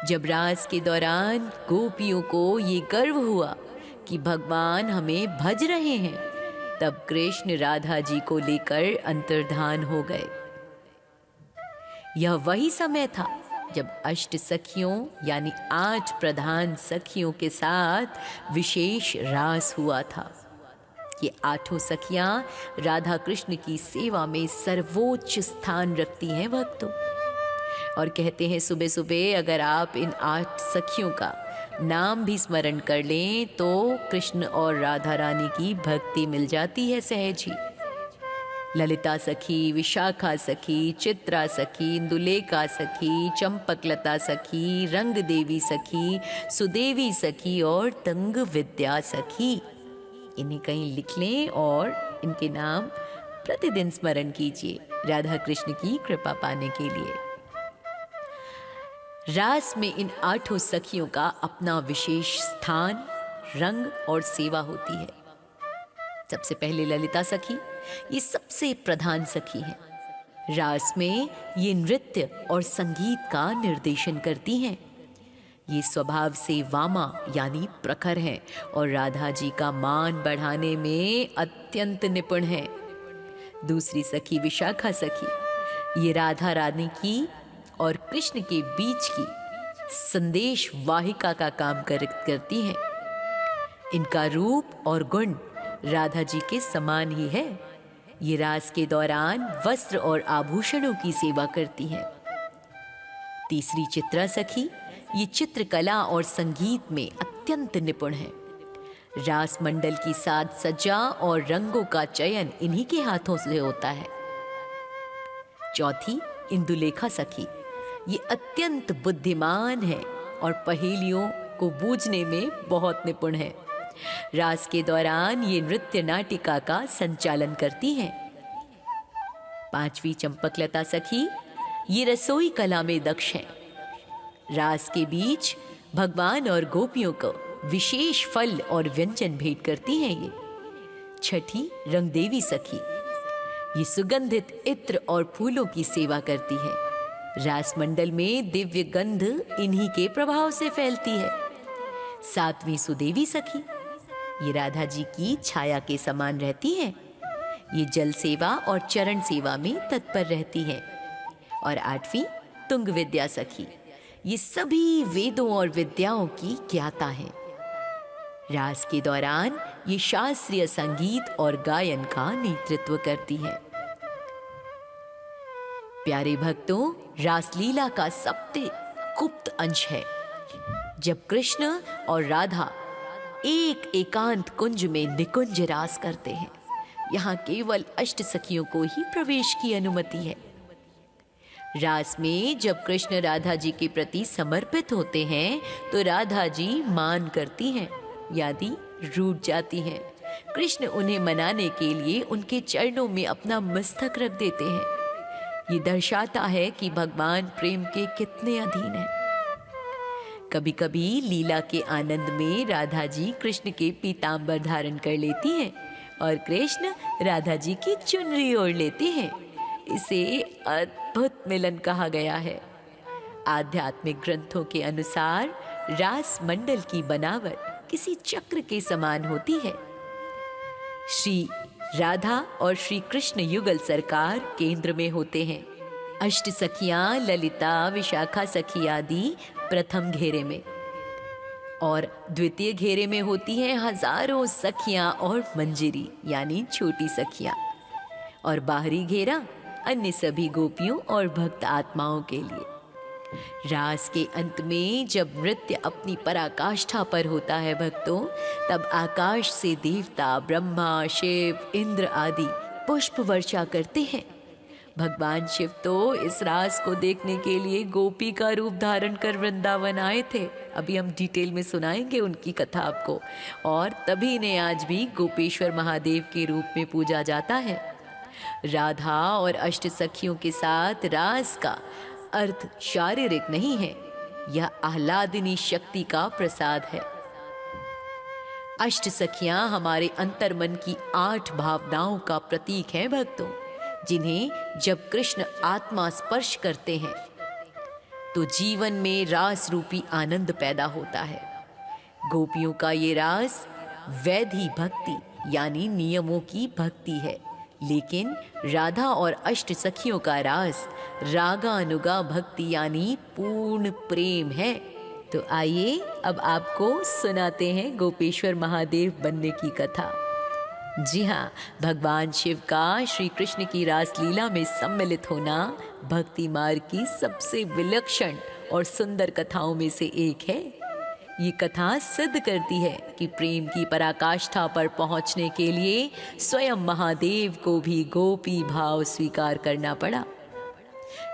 जब रास के दौरान गोपियों को ये गर्व हुआ कि भगवान हमें भज रहे हैं, तब कृष्ण राधा जी को लेकर अंतर्धान हो गए। यह वही समय था जब अष्ट सखियों यानी 8 प्रधान सखियों के साथ विशेष रास हुआ था। ये 8 सखियां राधा कृष्ण की सेवा में सर्वोच्च स्थान रखती हैं भक्तों। और कहते हैं सुबह सुबह अगर आप इन 8 सखियों का नाम भी स्मरण कर लें तो कृष्ण और राधा रानी की भक्ति मिल जाती है सहज ही। ललिता सखी, विशाखा सखी, चित्रा सखी, इंदुलेखा सखी, चंपकलता सखी, रंग देवी सखी, सुदेवी सखी और तंग विद्या सखी। इन्हें कहीं लिख लें और इनके नाम प्रतिदिन स्मरण कीजिए राधा कृष्ण की कृपा पाने के लिए। रास में इन 8 सखियों का अपना विशेष स्थान, रंग और सेवा होती है। सबसे पहले ललिता सखी, ये सबसे प्रधान सखी हैं। रास में ये नृत्य और संगीत का निर्देशन करती हैं। ये स्वभाव से वामा यानी प्रखर हैं और राधा जी का मान बढ़ाने में अत्यंत निपुण हैं। दूसरी सखी विशाखा सखी, ये राधा रानी की और कृष्ण के बीच की संदेश वाहिका का काम करती हैं। इनका रूप और गुण राधा जी के समान ही है। ये रास के दौरान वस्त्र और आभूषणों की सेवा करती हैं। तीसरी चित्रा सखी, ये चित्रकला और संगीत में अत्यंत निपुण है। रास मंडल की साज सज्जा और रंगों का चयन इन्हीं के हाथों से होता है। चौथी इंदुलेखा सखी, ये अत्यंत बुद्धिमान है और पहेलियों को बूझने में बहुत निपुण है। रास के दौरान ये नृत्य नाटिका का संचालन करती हैं। पांचवी चंपकलता सखी, ये रसोई कला में दक्ष हैं रास के बीच भगवान और गोपियों को विशेष फल और व्यंजन भेंट करती हैं ये। छठी रंगदेवी सखी, ये सुगंधित इत्र और फूलों की सेवा करती है। रास मंडल में दिव्य गंध इन्हीं के प्रभाव से फैलती है। सातवीं सुदेवी सखी, ये राधा जी की छाया के समान रहती हैं। ये जल सेवा और चरण सेवा में तत्पर रहती हैं। और आठवीं तुंग विद्या सखी, ये सभी वेदों और विद्याओं की ज्ञाता हैं। रास के दौरान ये शास्त्रीय संगीत और गायन का नेतृत्व करती हैं। प्यारे भक्तों, रासलीला का सबसे गुप्त अंश है जब कृष्ण और राधा एक एकांत कुंज में निकुंज रास करते हैं। यहाँ केवल अष्ट सखियों को ही प्रवेश की अनुमति है। रास में जब कृष्ण राधा जी के प्रति समर्पित होते हैं तो राधा जी मान करती हैं, यानी रूठ जाती हैं। कृष्ण उन्हें मनाने के लिए उनके चरणों में अपना मस्तक रख देते हैं। ये दर्शाता है कि भगवान प्रेम के कितने अधीन हैं। कभी कभी लीला के आनंद में राधा जी कृष्ण के पीतांबर धारण कर लेती हैं और कृष्ण राधा जी की चुनरी ओढ़ लेते हैं। इसे अद्भुत मिलन कहा गया है। आध्यात्मिक ग्रंथों के अनुसार रास मंडल की बनावट किसी चक्र के समान होती है। श्री राधा और श्री कृष्ण युगल सरकार केंद्र में होते हैं। अष्ट सखियां ललिता, विशाखा सखी आदि प्रथम घेरे में और द्वितीय घेरे में होती हैं हजारों सखियां और मंजिरी यानी छोटी सखियां। और बाहरी घेरा अन्य सभी गोपियों और भक्त आत्माओं के लिए। रास के अंत में जब नृत्य अपनी पराकाष्ठा पर होता है भक्तों, तब आकाश से देवता ब्रह्मा, शिव, इंद्र आदि पुष्प वर्षा करते हैं। भगवान शिव तो इस रास को देखने के लिए गोपी का रूप धारण कर वृंदावन आए थे। अभी हम डिटेल में सुनाएंगे उनकी कथा आपको। और तभी ने आज भी गोपेश्वर महादेव के रूप में पूजा जाता है। राधा और अष्ट सखियों के साथ रास का अर्थ शारीरिक नहीं है, यह आह्लादिनी शक्ति का प्रसाद है। अष्ट सखियां हमारे अंतर्मन की 8 भावनाओं का प्रतीक हैं भक्तों, जिन्हें जब कृष्ण आत्मा स्पर्श करते हैं तो जीवन में रास रूपी आनंद पैदा होता है। गोपियों का ये रास वैधि भक्ति यानी नियमों की भक्ति है, लेकिन राधा और अष्ट सखियों का रास रागानुगा भक्ति यानी पूर्ण प्रेम है। तो आइए अब आपको सुनाते हैं गोपेश्वर महादेव बनने की कथा। जी हाँ, भगवान शिव का श्री कृष्ण की रासलीला में सम्मिलित होना भक्ति मार्ग की सबसे विलक्षण और सुंदर कथाओं में से एक है। ये कथा सिद्ध करती है कि प्रेम की पराकाष्ठा पर पहुंचने के लिए स्वयं महादेव को भी गोपी भाव स्वीकार करना पड़ा।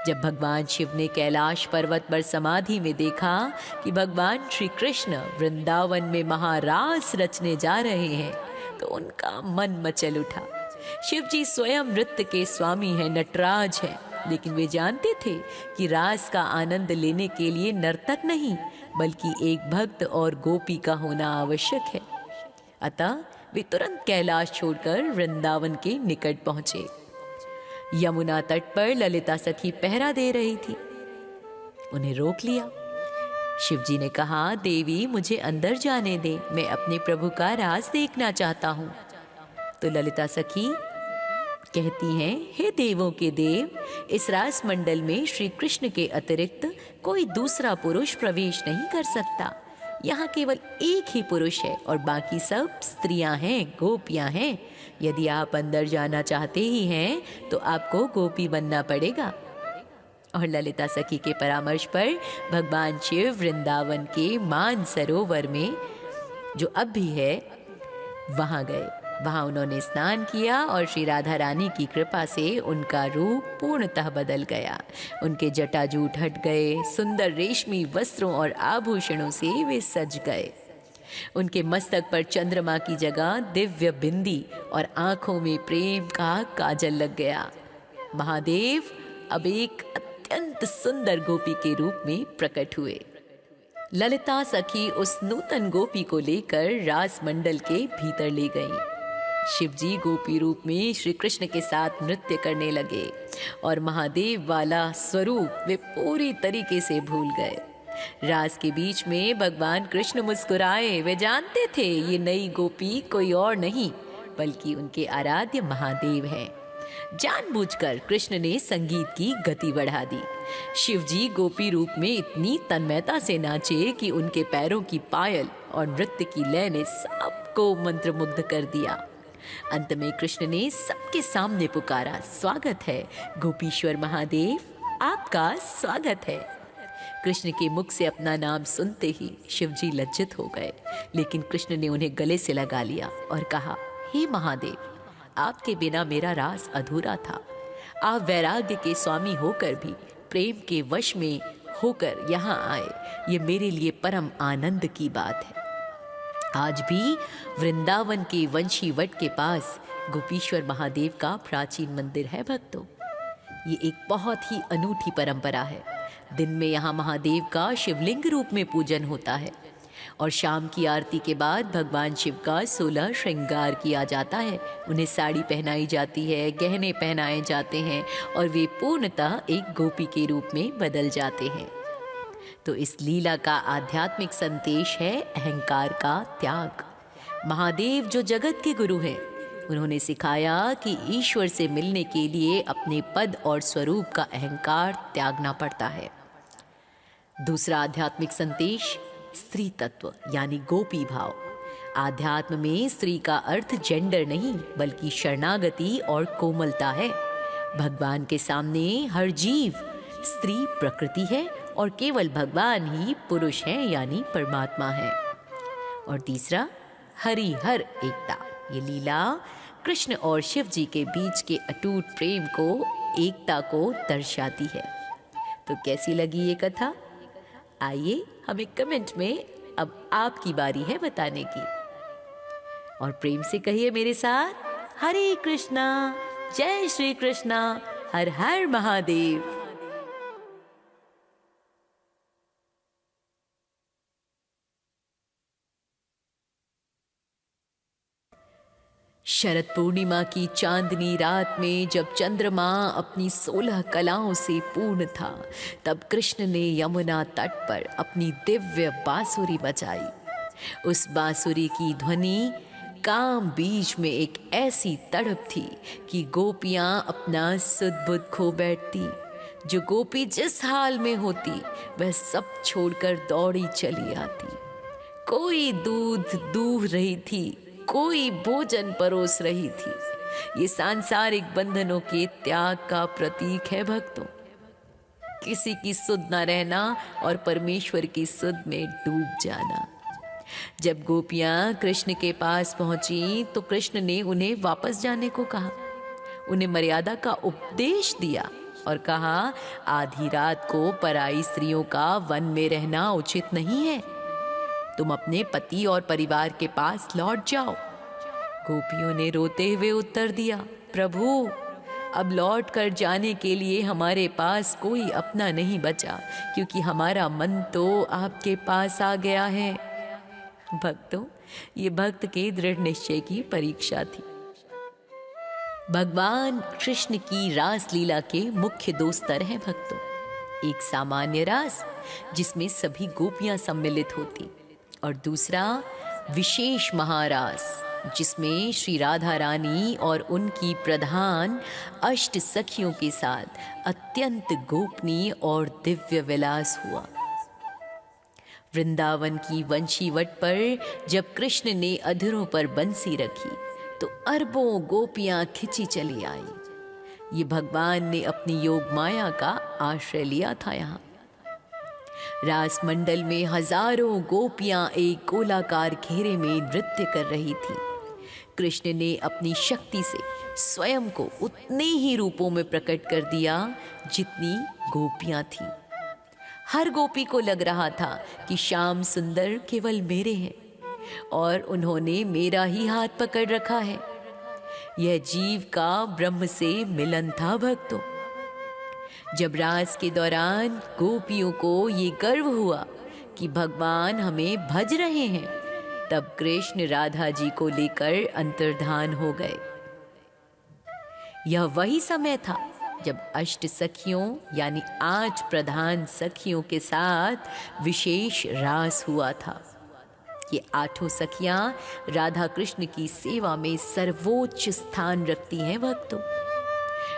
जब भगवान शिव ने कैलाश पर्वत पर समाधि में देखा कि भगवान श्री कृष्ण वृंदावन में महारास रचने जा रहे हैं, तो उनका मन मचल उठा। शिव जी स्वयं नृत्य के स्वामी हैं, नटराज हैं, लेकिन वे जानते थे कि रास का आनंद लेने के लिए नर्तक नहीं बल्कि एक भक्त और गोपी का होना आवश्यक है। अतः वे तुरंत कैलाश छोड़कर वृंदावन के निकट पहुंचे। यमुना तट पर ललिता सखी पहरा दे रही थी। उन्हें रोक लिया। शिव जी ने कहा, देवी मुझे अंदर जाने दे, मैं अपने प्रभु का रास देखना चाहता हूँ। तो ललिता सखी कहती हैं, हे देवों के देव, इस रास मंडल में श्री कृष्ण के अतिरिक्त कोई दूसरा पुरुष प्रवेश नहीं कर सकता। यहाँ केवल एक ही पुरुष है और बाकी सब स्त्रियां हैं, गोपियां हैं। यदि आप अंदर जाना चाहते ही हैं तो आपको गोपी बनना पड़ेगा। और ललिता सखी के परामर्श पर भगवान शिव वृंदावन के मान सरोवर में, जो अब भी है, वहां गए। वहां उन्होंने स्नान किया और श्री राधा रानी की कृपा से उनका रूप पूर्णतः बदल गया। उनके जटाजूट हट गए, सुंदर रेशमी वस्त्रों और आभूषणों से वे सज गए। उनके मस्तक पर चंद्रमा की जगह दिव्य बिंदी और आंखों में प्रेम का काजल लग गया। महादेव अब एक अत्यंत अत्यंत सुंदर गोपी के रूप में प्रकट हुए। ललिता सखी उस नूतन गोपी को लेकर रास मंडल के भीतर ले गईं। शिवजी गोपी रूप में श्री कृष्ण के साथ नृत्य करने लगे और महादेव वाला स्वरूप वे पूरी तरीके से भूल गए। रास के बीच में भगवान कृष्ण मुस्कुराए। वे जानते थे ये नई गोपी कोई और नहीं बल्कि उनके आराध्य महादेव हैं। जानबूझकर कृष्ण ने संगीत की गति बढ़ा दी। शिवजी गोपी रूप में इतनी तन्मयता से नाचे कि उनके पैरों की पायल और नृत्य की लय ने सबको मंत्रमुग्ध कर दिया। अंत में कृष्ण ने सबके सामने पुकारा, स्वागत है गोपीश्वर महादेव, आपका स्वागत है। कृष्ण के मुख से अपना नाम सुनते ही शिवजी लज्जित हो गए, लेकिन कृष्ण ने उन्हें गले से लगा लिया और कहा, हे महादेव, आपके बिना मेरा रास अधूरा था। आप वैराग्य के स्वामी होकर भी प्रेम के वश में होकर यहाँ आए, ये मेरे लिए परम आनंद की बात है। आज भी वृंदावन के वंशी वट के पास गोपीश्वर महादेव का प्राचीन मंदिर है भक्तों। ये एक बहुत ही अनूठी परंपरा है। दिन में यहाँ महादेव का शिवलिंग रूप में पूजन होता है और शाम की आरती के बाद भगवान शिव का 16 श्रृंगार किया जाता है। उन्हें साड़ी पहनाई जाती है, गहने पहनाए जाते हैं और वे पूर्णतः एक गोपी के रूप में बदल जाते हैं। तो इस लीला का आध्यात्मिक संदेश है अहंकार का त्याग। महादेव जो जगत के गुरु हैं, उन्होंने सिखाया कि ईश्वर से मिलने के लिए अपने पद और स्वरूप का अहंकार त्यागना पड़ता है। दूसरा आध्यात्मिक संदेश स्त्री तत्व यानी गोपी भाव। आध्यात्म में स्त्री का अर्थ जेंडर नहीं बल्कि शरणागति और कोमलता है। भगवान के सामने हर जीव स्त्री प्रकृति है और केवल भगवान ही पुरुष हैं यानी परमात्मा है। और तीसरा हरिहर एकता। ये लीला कृष्ण और शिव जी के बीच के अटूट प्रेम को, एकता को दर्शाती है। तो कैसी लगी ये कथा? आइए हमें कमेंट में, अब आपकी बारी है बताने की। और प्रेम से कहिए मेरे साथ, हरे कृष्णा, जय श्री कृष्णा, हर हर महादेव। शरद पूर्णिमा की चांदनी रात में जब चंद्रमा अपनी 16 कलाओं से पूर्ण था, तब कृष्ण ने यमुना तट पर अपनी दिव्य बांसुरी बजाई। उस बांसुरी की ध्वनि काम बीज में एक ऐसी तड़प थी कि गोपियां अपना सुध बुध खो बैठती। जो गोपी जिस हाल में होती वह सब छोड़कर दौड़ी चली आती। कोई दूध दूह रही थी, कोई भोजन परोस रही थी। ये सांसारिक बंधनों के त्याग का प्रतीक है भक्तों। किसी की सुध न रहना और परमेश्वर की सुध में डूब जाना। जब गोपियां कृष्ण के पास पहुंची तो कृष्ण ने उन्हें वापस जाने को कहा। उन्हें मर्यादा का उपदेश दिया और कहा, आधी रात को पराई स्त्रियों का वन में रहना उचित नहीं है। तुम अपने पति और परिवार के पास लौट जाओ। गोपियों ने रोते हुए उत्तर दिया, प्रभु, अब लौट कर जाने के लिए हमारे पास कोई अपना नहीं बचा, क्योंकि हमारा मन तो आपके पास आ गया है। भक्तों, ये भक्त के दृढ़ निश्चय की परीक्षा थी। भगवान कृष्ण की रास लीला के मुख्य 2 स्तर हैं भक्तों। एक सामान्य रास जिसमें सभी गोपियां सम्मिलित होती, और दूसरा विशेष महारास जिसमें श्री राधा रानी और उनकी प्रधान अष्ट सखियों के साथ अत्यंत गोपनीय और दिव्य विलास हुआ। वृंदावन की वंशी वट पर जब कृष्ण ने अधरों पर बंसी रखी तो अरबों गोपियां खिंची चली आई। ये भगवान ने अपनी योग माया का आश्रय लिया था। यहाँ रास मंडल में हजारों गोपियां एक गोलाकार घेरे में नृत्य कर रही थी। कृष्ण ने अपनी शक्ति से स्वयं को उतने ही रूपों में प्रकट कर दिया जितनी गोपियां थीं। हर गोपी को लग रहा था कि श्याम सुंदर केवल मेरे हैं और उन्होंने मेरा ही हाथ पकड़ रखा है। यह जीव का ब्रह्म से मिलन था भक्तों। जब रास के दौरान गोपियों को ये गर्व हुआ कि भगवान हमें भज रहे हैं, तब कृष्ण राधा जी को लेकर अंतर्धान हो गए। यह वही समय था जब अष्ट सखियों यानी 8 प्रधान सखियों के साथ विशेष रास हुआ था। ये 8 सखियां राधा कृष्ण की सेवा में सर्वोच्च स्थान रखती हैं भक्तों।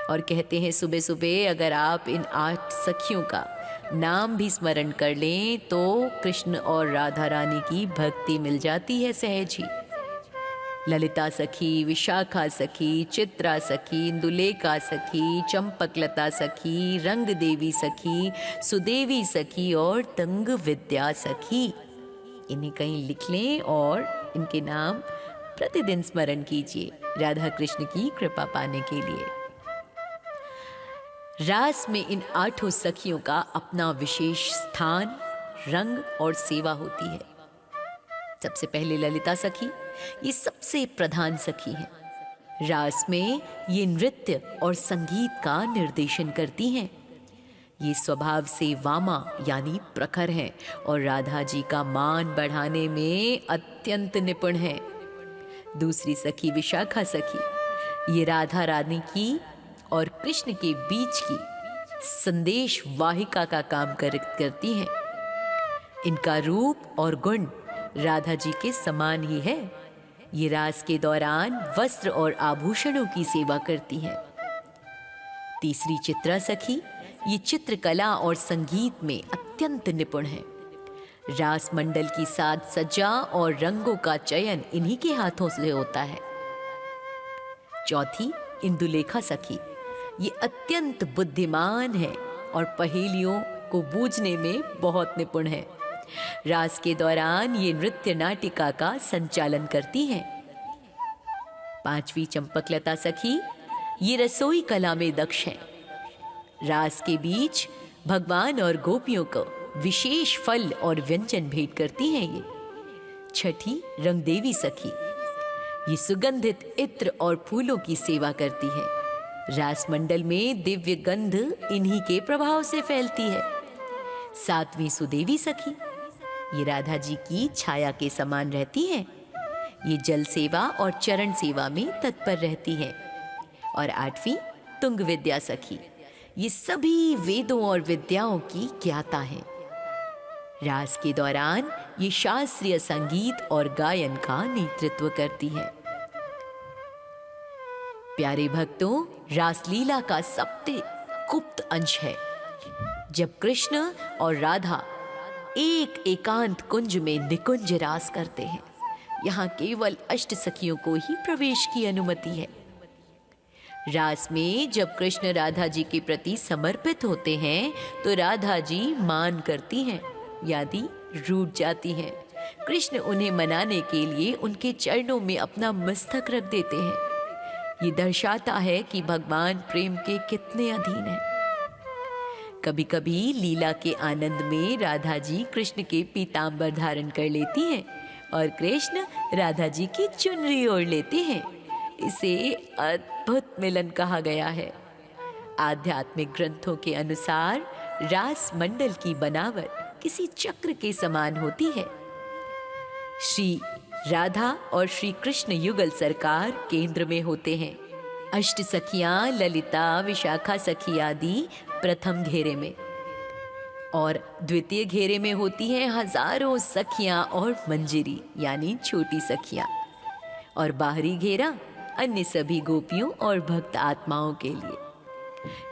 और कहते हैं सुबह सुबह अगर आप इन 8 सखियों का नाम भी स्मरण कर लें तो कृष्ण और राधा रानी की भक्ति मिल जाती है सहज ही। ललिता सखी, विशाखा सखी, चित्रा सखी, इंदुलेखा सखी, चंपकलता सखी, रंग देवी सखी, सुदेवी सखी और तंग विद्या सखी। इन्हें कहीं लिख लें और इनके नाम प्रतिदिन स्मरण कीजिए राधा कृष्ण की कृपा पाने के लिए। रास में इन 8 सखियों का अपना विशेष स्थान, रंग और सेवा होती है। सबसे पहले ललिता सखी, ये सबसे प्रधान सखी है। रास में ये नृत्य और संगीत का निर्देशन करती हैं। ये स्वभाव से वामा यानी प्रखर हैं और राधा जी का मान बढ़ाने में अत्यंत निपुण है। दूसरी सखी विशाखा सखी, ये राधा रानी की और कृष्ण के बीच की संदेश वाहिका का काम करती हैं। इनका रूप और गुण राधा जी के समान ही है। ये रास के दौरान वस्त्र और आभूषणों की सेवा करती हैं। तीसरी चित्रा सखी, ये चित्रकला और संगीत में अत्यंत निपुण है। रास मंडल की साज सज्जा और रंगों का चयन इन्हीं के हाथों से होता है। चौथी इंदुलेखा सखी, ये अत्यंत बुद्धिमान है और पहेलियों को बूझने में बहुत निपुण है। रास के दौरान ये नृत्य नाटिका का संचालन करती हैं। पांचवी चंपकलता सखी, ये रसोई कला में दक्ष है। रास के बीच भगवान और गोपियों को विशेष फल और व्यंजन भेंट करती हैं ये। छठी रंगदेवी सखी, ये सुगंधित इत्र और फूलों की सेवा करती है। रास मंडल में दिव्य गंध इन्हीं के प्रभाव से फैलती है। सातवीं सुदेवी सखी, ये राधा जी की छाया के समान रहती हैं। ये जल सेवा और चरण सेवा में तत्पर रहती है। और आठवीं तुंग विद्या सखी, ये सभी वेदों और विद्याओं की ज्ञाता है। रास के दौरान ये शास्त्रीय संगीत और गायन का नेतृत्व करती है। प्यारे भक्तों, रासलीला का सबसे गुप्त अंश है जब कृष्ण और राधा एक एकांत कुंज में निकुंज रास करते हैं। यहाँ केवल अष्ट सखियों को ही प्रवेश की अनुमति है। रास में जब कृष्ण राधा जी के प्रति समर्पित होते हैं तो राधा जी मान करती हैं, यानी रूठ जाती हैं। कृष्ण उन्हें मनाने के लिए उनके चरणों में अपना मस्तक रख देते हैं। ये दर्शाता है कि भगवान प्रेम के कितने अधीन हैं। कभी कभी लीला के आनंद में राधा जी कृष्ण के पीतांबर धारण कर लेती हैं और कृष्ण राधा जी की चुनरी ओढ़ लेते हैं। इसे अद्भुत मिलन कहा गया है। आध्यात्मिक ग्रंथों के अनुसार रास मंडल की बनावट किसी चक्र के समान होती है। श्री राधा और श्री कृष्ण युगल सरकार केंद्र में होते हैं। अष्ट सखियां ललिता, विशाखा सखी आदि प्रथम घेरे में और द्वितीय घेरे में होती हैं हजारों सखियां और मंजिरी यानी छोटी सखियां। और बाहरी घेरा अन्य सभी गोपियों और भक्त आत्माओं के लिए।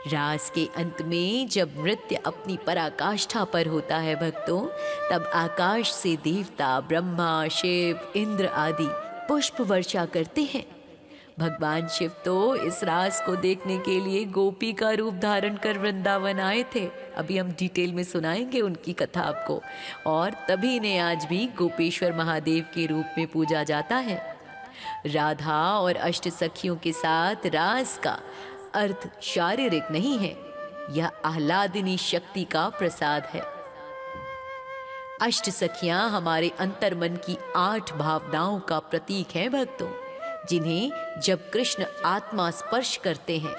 रास के अंत में जब नृत्य अपनी पराकाष्ठा पर होता है भक्तों, तब आकाश से देवता ब्रह्मा, शिव, इंद्र आदि पुष्प वर्षा करते हैं। भगवान शिव तो इस रास को देखने के लिए गोपी का रूप धारण कर वृंदावन आए थे। अभी हम डिटेल में सुनाएंगे उनकी कथा आपको। और तभी इन्हें आज भी गोपेश्वर महादेव के रूप में पूजा जाता है। राधा और अष्ट सखियों के साथ रास का अर्थ शारीरिक नहीं है, यह आह्लादिनी शक्ति का प्रसाद है। अष्ट सखियां हमारे अंतर्मन की 8 भावनाओं का प्रतीक है भक्तों, जिन्हें जब कृष्ण आत्मा स्पर्श करते हैं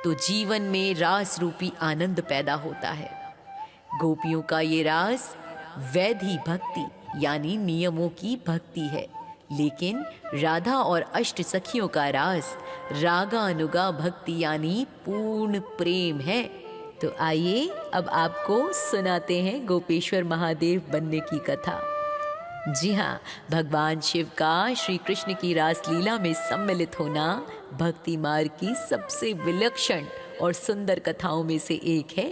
तो जीवन में रास रूपी आनंद पैदा होता है। गोपियों का ये रास वैधी भक्ति यानी नियमों की भक्ति है, लेकिन राधा और अष्ट सखियों का रास रागानुगा भक्ति यानी पूर्ण प्रेम है। तो आइए अब आपको सुनाते हैं गोपेश्वर महादेव बनने की कथा। जी हाँ, भगवान शिव का श्री कृष्ण की रासलीला में सम्मिलित होना भक्ति मार्ग की सबसे विलक्षण और सुंदर कथाओं में से एक है।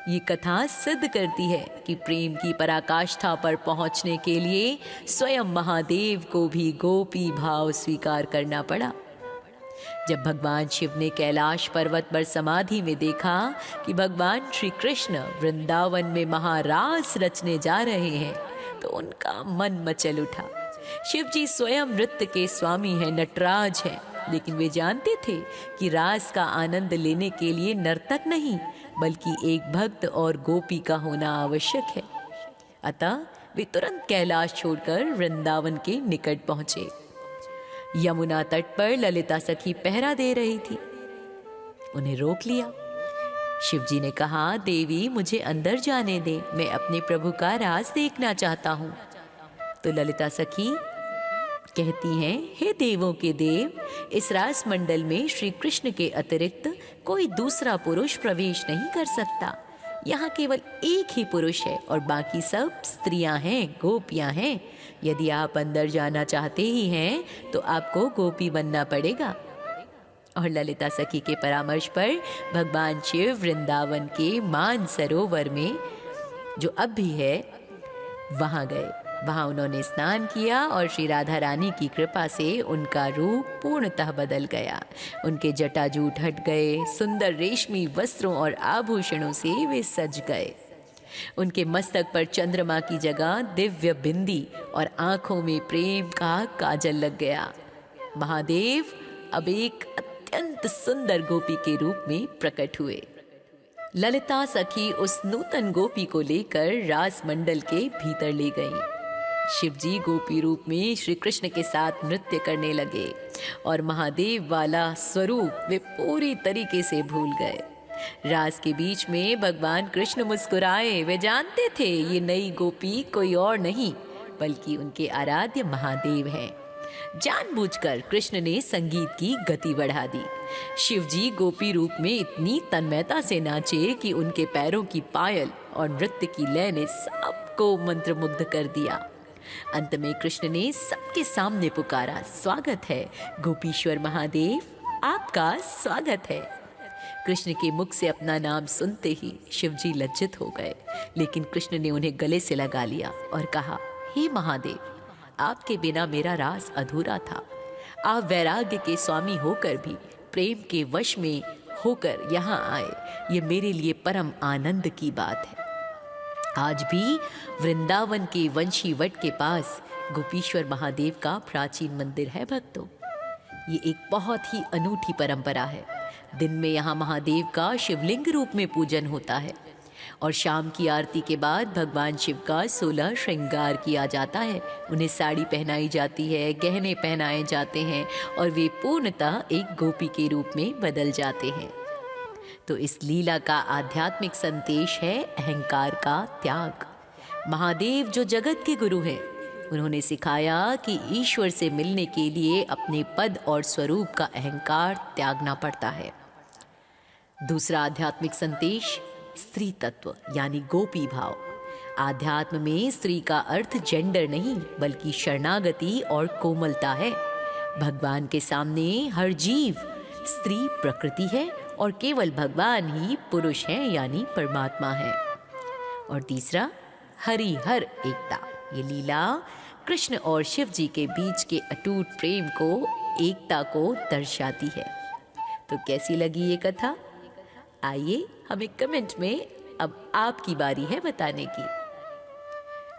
ये कथा सिद्ध करती है कि प्रेम की पराकाष्ठा पर पहुंचने के लिए स्वयं महादेव को भी गोपी भाव स्वीकार करना पड़ा। जब भगवान शिव ने कैलाश पर्वत पर समाधि में देखा कि भगवान श्री कृष्ण वृंदावन में महारास रचने जा रहे हैं, तो उनका मन मचल उठा। शिव जी स्वयं नृत्य के स्वामी हैं, नटराज हैं, लेकिन वे जानते थे कि रास का आनंद लेने के लिए नर्तक नहीं बल्कि एक भक्त और गोपी का होना आवश्यक है। अतः वे तुरंत कैलाश छोड़कर वृंदावन के निकट पहुंचे। यमुना तट पर ललिता सखी पहरा दे रही थी। उन्हें रोक लिया। शिव जी ने कहा, देवी मुझे अंदर जाने दे, मैं अपने प्रभु का रास देखना चाहता हूँ। तो ललिता सखी कहती हैं, हे देवों के देव, इस रास मंडल में श्री कृष्ण के अतिरिक्त कोई दूसरा पुरुष प्रवेश नहीं कर सकता। यहाँ केवल एक ही पुरुष है और बाकी सब स्त्रियां हैं, गोपियां हैं। यदि आप अंदर जाना चाहते ही हैं तो आपको गोपी बनना पड़ेगा। और ललिता सखी के परामर्श पर भगवान शिव वृंदावन के मान सरोवर में, जो अब भी है, वहां गए। वहां उन्होंने स्नान किया और श्री राधा रानी की कृपा से उनका रूप पूर्णतः बदल गया। उनके जटाजूट हट गए, सुंदर रेशमी वस्त्रों और आभूषणों से वे सज गए। उनके मस्तक पर चंद्रमा की जगह दिव्य बिंदी और आंखों में प्रेम का काजल लग गया। महादेव अब एक अत्यंत सुंदर गोपी के रूप में प्रकट हुए। ललिता सखी उस नूतन गोपी को लेकर रास मंडल के भीतर ले गईं। शिवजी गोपी रूप में श्री कृष्ण के साथ नृत्य करने लगे और महादेव वाला स्वरूप वे पूरी तरीके से भूल गए। रास के बीच में भगवान कृष्ण मुस्कुराए। वे जानते थे ये नई गोपी कोई और नहीं बल्कि उनके आराध्य महादेव हैं। जानबूझकर कृष्ण ने संगीत की गति बढ़ा दी। शिवजी गोपी रूप में इतनी तन्मयता से नाचे कि उनके पैरों की पायल और नृत्य की लय ने सबको मंत्रमुग्ध कर दिया। अंत में कृष्ण ने सबके सामने पुकारा, स्वागत है गोपीश्वर महादेव, आपका स्वागत है। कृष्ण के मुख से अपना नाम सुनते ही शिवजी लज्जित हो गए, लेकिन कृष्ण ने उन्हें गले से लगा लिया और कहा, हे महादेव, आपके बिना मेरा रास अधूरा था। आप वैराग्य के स्वामी होकर भी प्रेम के वश में होकर यहाँ आए, ये मेरे लिए परम आनंद की बात है। आज भी वृंदावन के वंशी वट के पास गोपीश्वर महादेव का प्राचीन मंदिर है भक्तों। ये एक बहुत ही अनूठी परंपरा है। दिन में यहाँ महादेव का शिवलिंग रूप में पूजन होता है और शाम की आरती के बाद भगवान शिव का 16 श्रृंगार किया जाता है। उन्हें साड़ी पहनाई जाती है, गहने पहनाए जाते हैं और वे पूर्णतः एक गोपी के रूप में बदल जाते हैं। तो इस लीला का आध्यात्मिक संदेश है अहंकार का त्याग। महादेव जो जगत के गुरु हैं, उन्होंने सिखाया कि ईश्वर से मिलने के लिए अपने पद और स्वरूप का अहंकार त्यागना पड़ता है। दूसरा आध्यात्मिक संदेश स्त्री तत्व यानी गोपी भाव। आध्यात्म में स्त्री का अर्थ जेंडर नहीं बल्कि शरणागति और कोमलता है। भगवान के सामने हर जीव स्त्री प्रकृति है और केवल भगवान ही पुरुष हैं यानी परमात्मा है। और तीसरा हरि हर एकता। ये लीला कृष्ण और शिव जी के बीच के अटूट प्रेम को, एकता को दर्शाती है। तो कैसी लगी ये कथा? आइए हमें कमेंट में, अब आपकी बारी है बताने की।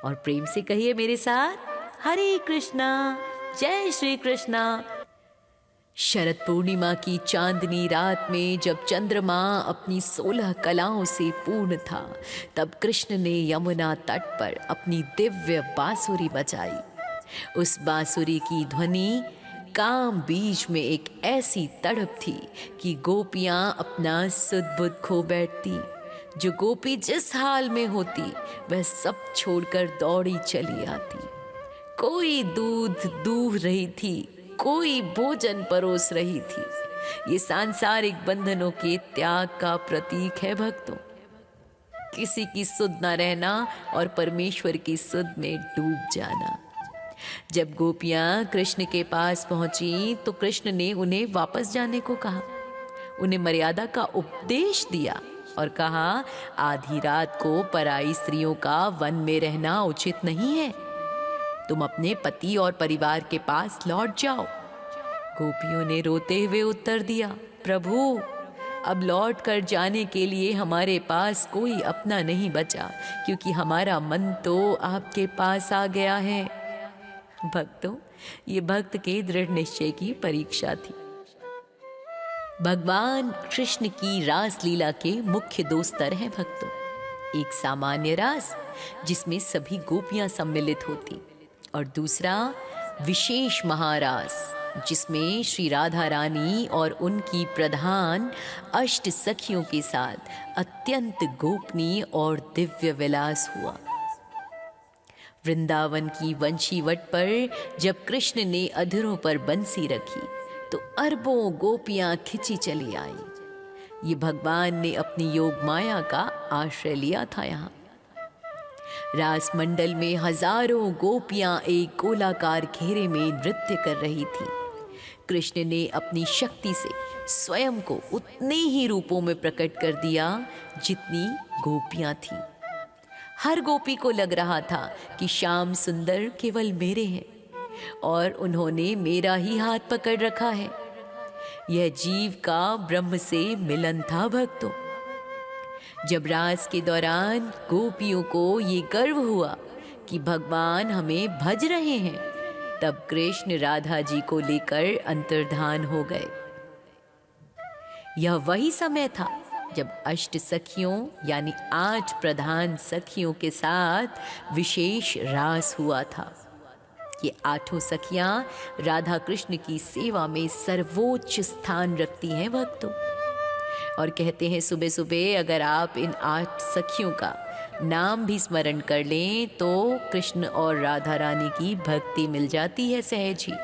और प्रेम से कहिए मेरे साथ, हरे कृष्णा, जय श्री कृष्णा। शरद पूर्णिमा की चांदनी रात में जब चंद्रमा अपनी 16 कलाओं से पूर्ण था, तब कृष्ण ने यमुना तट पर अपनी दिव्य बांसुरी बजाई। उस बांसुरी की ध्वनि काम बीज में एक ऐसी तड़प थी कि गोपियां अपना सुध बुध खो बैठती। जो गोपी जिस हाल में होती वह सब छोड़कर दौड़ी चली आती। कोई दूध दूह रही थी, कोई भोजन परोस रही थी। ये सांसारिक बंधनों के त्याग का प्रतीक है भक्तों। किसी की सुध न रहना और परमेश्वर की सुध में डूब जाना। जब गोपियां कृष्ण के पास पहुंची तो कृष्ण ने उन्हें वापस जाने को कहा। उन्हें मर्यादा का उपदेश दिया और कहा, आधी रात को पराई स्त्रियों का वन में रहना उचित नहीं है। तुम अपने पति और परिवार के पास लौट जाओ। गोपियों ने रोते हुए उत्तर दिया, प्रभु, अब लौट कर जाने के लिए हमारे पास कोई अपना नहीं बचा, क्योंकि हमारा मन तो आपके पास आ गया है। भक्तों, ये भक्त के दृढ़ निश्चय की परीक्षा थी। भगवान कृष्ण की रास लीला के मुख्य दो स्तर हैं भक्तों। एक सामान्य रास जिसमें सभी गोपियां सम्मिलित होती, और दूसरा विशेष महारास जिसमें श्री राधा रानी और उनकी प्रधान अष्ट सखियों के साथ अत्यंत गोपनीय और दिव्य विलास हुआ। वृंदावन की वंशीवट पर जब कृष्ण ने अधरों पर बंसी रखी तो अरबों गोपियां खिंची चली आई। ये भगवान ने अपनी योग माया का आश्रय लिया था। यहाँ रास मंडल में हजारों गोपियां एक गोलाकार घेरे में नृत्य कर रही थीं। कृष्ण ने अपनी शक्ति से स्वयं को उतने ही रूपों में प्रकट कर दिया जितनी गोपियां थीं। हर गोपी को लग रहा था कि श्याम सुंदर केवल मेरे हैं और उन्होंने मेरा ही हाथ पकड़ रखा है। यह जीव का ब्रह्म से मिलन था भक्तों। जब रास के दौरान गोपियों को ये गर्व हुआ कि भगवान हमें भज रहे हैं, तब कृष्ण राधा जी को लेकर अंतर्धान हो गए। यह वही समय था जब अष्ट सखियों यानी 8 प्रधान सखियों के साथ विशेष रास हुआ था। ये 8 सखियां राधा कृष्ण की सेवा में सर्वोच्च स्थान रखती हैं भक्तों। और कहते हैं सुबह सुबह अगर आप इन 8 सखियों का नाम भी स्मरण कर लें तो कृष्ण और राधा रानी की भक्ति मिल जाती है सहज ही।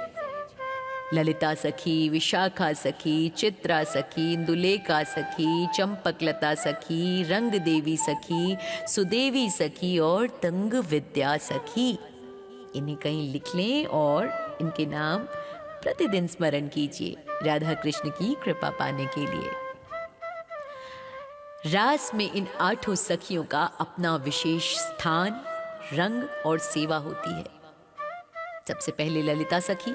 ललिता सखी, विशाखा सखी, चित्रा सखी, इंदुलेखा सखी, चंपकलता सखी, रंग देवी सखी, सुदेवी सखी और तंग विद्या सखी। इन्हें कहीं लिख लें और इनके नाम प्रतिदिन स्मरण कीजिए राधा कृष्ण की कृपा पाने के लिए। रास में इन 8 सखियों का अपना विशेष स्थान, रंग और सेवा होती है। सबसे पहले ललिता सखी,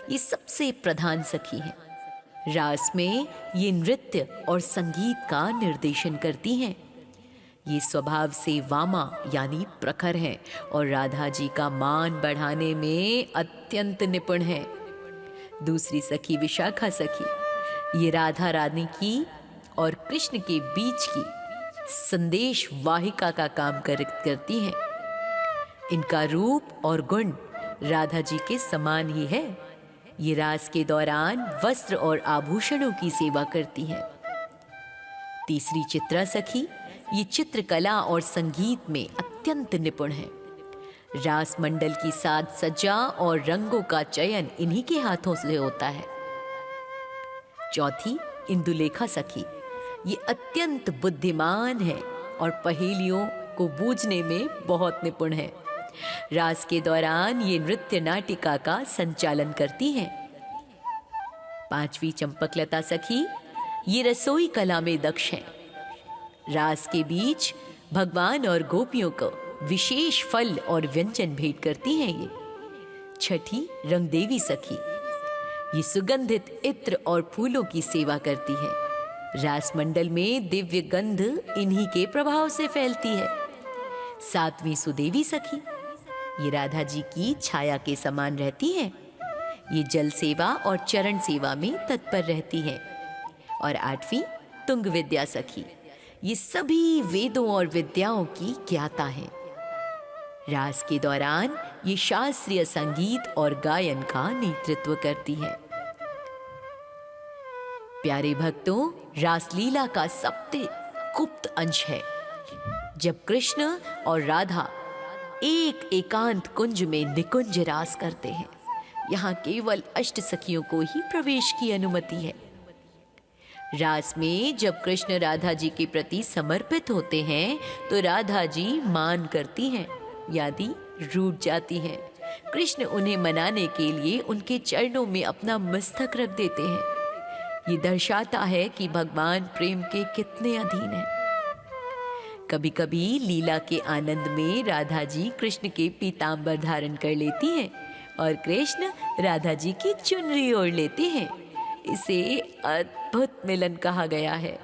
ये सबसे प्रधान सखी हैं। रास में ये नृत्य और संगीत का निर्देशन करती हैं। ये स्वभाव से वामा यानी प्रखर हैं और राधा जी का मान बढ़ाने में अत्यंत निपुण है। दूसरी सखी विशाखा सखी, ये राधा रानी की और कृष्ण के बीच की संदेश वाहिका का काम करती हैं। इनका रूप और गुण राधा जी के समान ही है। ये रास के दौरान वस्त्र और आभूषणों की सेवा करती हैं। तीसरी चित्रा सखी, ये चित्रकला और संगीत में अत्यंत निपुण है। रास मंडल की साज सज्जा और रंगों का चयन इन्हीं के हाथों से होता है। चौथी इंदुलेखा सखी, ये अत्यंत बुद्धिमान है और पहेलियों को बूझने में बहुत निपुण है। रास के दौरान ये नृत्य नाटिका का संचालन करती हैं। पांचवी चंपकलता सखी, ये रसोई कला में दक्ष हैं। रास के बीच भगवान और गोपियों को विशेष फल और व्यंजन भेंट करती हैं ये। छठी रंगदेवी सखी, ये सुगंधित इत्र और फूलों की सेवा करती है। रास मंडल में दिव्य गंध इन्हीं के प्रभाव से फैलती है। सातवीं सुदेवी सखी, ये राधा जी की छाया के समान रहती हैं। ये जल सेवा और चरण सेवा में तत्पर रहती हैं। और आठवीं तुंग विद्या सखी, ये सभी वेदों और विद्याओं की ज्ञाता हैं। रास के दौरान ये शास्त्रीय संगीत और गायन का नेतृत्व करती है। प्यारे भक्तों, रासलीला का सबसे गुप्त अंश है जब कृष्ण और राधा एक एकांत कुंज में निकुंज रास करते हैं। यहाँ केवल अष्ट सखियों को ही प्रवेश की अनुमति है। रास में जब कृष्ण राधा जी के प्रति समर्पित होते हैं तो राधा जी मान करती हैं, यानी रूठ जाती हैं। कृष्ण उन्हें मनाने के लिए उनके चरणों में अपना मस्तक रख देते हैं। ये दर्शाता है कि भगवान प्रेम के कितने अधीन हैं। कभी कभी लीला के आनंद में राधा जी कृष्ण के पीतांबर धारण कर लेती हैं और कृष्ण राधा जी की चुनरी ओढ़ लेते हैं। इसे अद्भुत मिलन कहा गया है।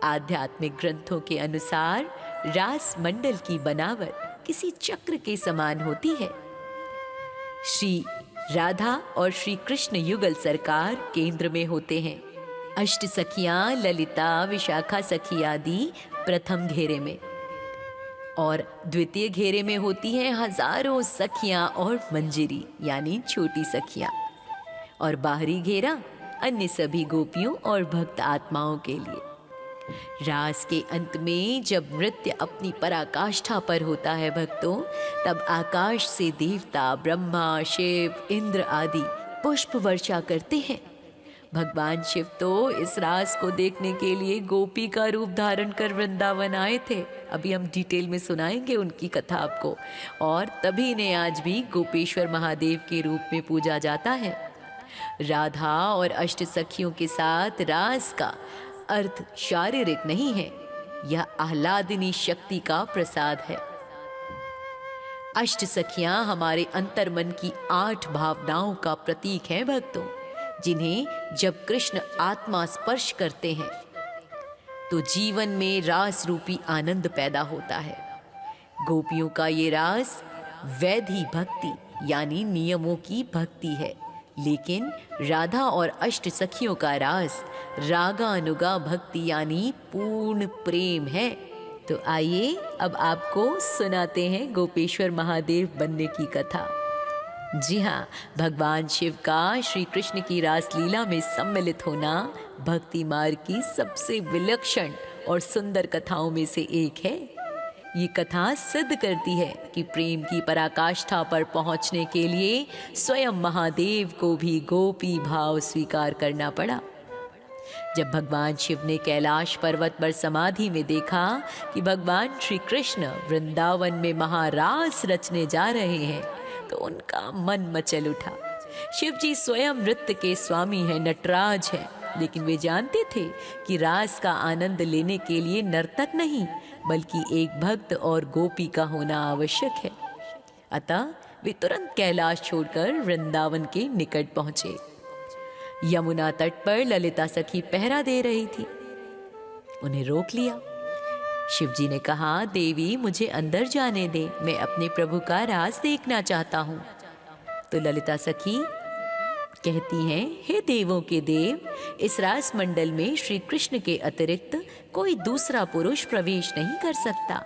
आध्यात्मिक ग्रंथों के अनुसार रास मंडल की बनावट किसी चक्र के समान होती है। श्री राधा और श्री कृष्ण युगल सरकार केंद्र में होते हैं। अष्ट सखियां ललिता, विशाखा सखी आदि प्रथम घेरे में और द्वितीय घेरे में होती हैं हजारों सखियां और मंजिरी यानी छोटी सखियां, और बाहरी घेरा अन्य सभी गोपियों और भक्त आत्माओं के लिए। रास के अंत में जब नृत्य अपनी पराकाष्ठा पर होता है भक्तों, तब आकाश से देवता ब्रह्मा, शिव, इंद्र आदि पुष्प वर्षा करते हैं। भगवान शिव तो इस रास को देखने के लिए गोपी का रूप धारण कर वृंदावन आए थे। अभी हम डिटेल में सुनाएंगे उनकी कथा आपको। और तभी ने आज भी गोपेश्वर महादेव के रूप में पूजा जाता है। राधा और अष्ट सखियों के साथ रास का अर्थ शारीरिक नहीं है, यह आह्लादिनी शक्ति का प्रसाद है। अष्ट सखियां हमारे अंतर्मन की 8 भावनाओं का प्रतीक हैं भक्तों, जिन्हें जब कृष्ण आत्मा स्पर्श करते हैं तो जीवन में रास रूपी आनंद पैदा होता है। गोपियों का ये रास वैधि भक्ति यानी नियमों की भक्ति है, लेकिन राधा और अष्ट सखियों का रास रागानुगा भक्ति यानी पूर्ण प्रेम है। तो आइए अब आपको सुनाते हैं गोपेश्वर महादेव बनने की कथा। जी हाँ, भगवान शिव का श्री कृष्ण की रासलीला में सम्मिलित होना भक्ति मार्ग की सबसे विलक्षण और सुंदर कथाओं में से एक है। ये कथा सिद्ध करती है कि प्रेम की पराकाष्ठा पर पहुंचने के लिए स्वयं महादेव को भी गोपी भाव स्वीकार करना पड़ा। जब भगवान शिव ने कैलाश पर्वत पर समाधि में देखा कि भगवान श्री कृष्ण वृंदावन में महारास रचने जा रहे हैं, तो उनका मन मचल उठा। शिव जी स्वयं नृत्य के स्वामी हैं, नटराज हैं, लेकिन वे जानते थे कि रास का आनंद लेने के लिए नर्तक नहीं बल्कि एक भक्त और गोपी का होना आवश्यक है। अतः वे तुरंत कैलाश छोड़कर वृंदावन के निकट पहुंचे। यमुना तट पर ललिता सखी पहरा दे रही थी। उन्हें रोक लिया। शिव जी ने कहा, देवी मुझे अंदर जाने दे, मैं अपने प्रभु का रास देखना चाहता हूँ। तो ललिता सखी कहती हैं, हे देवों के देव, इस रास मंडल में श्री कृष्ण के अतिरिक्त कोई दूसरा पुरुष प्रवेश नहीं कर सकता।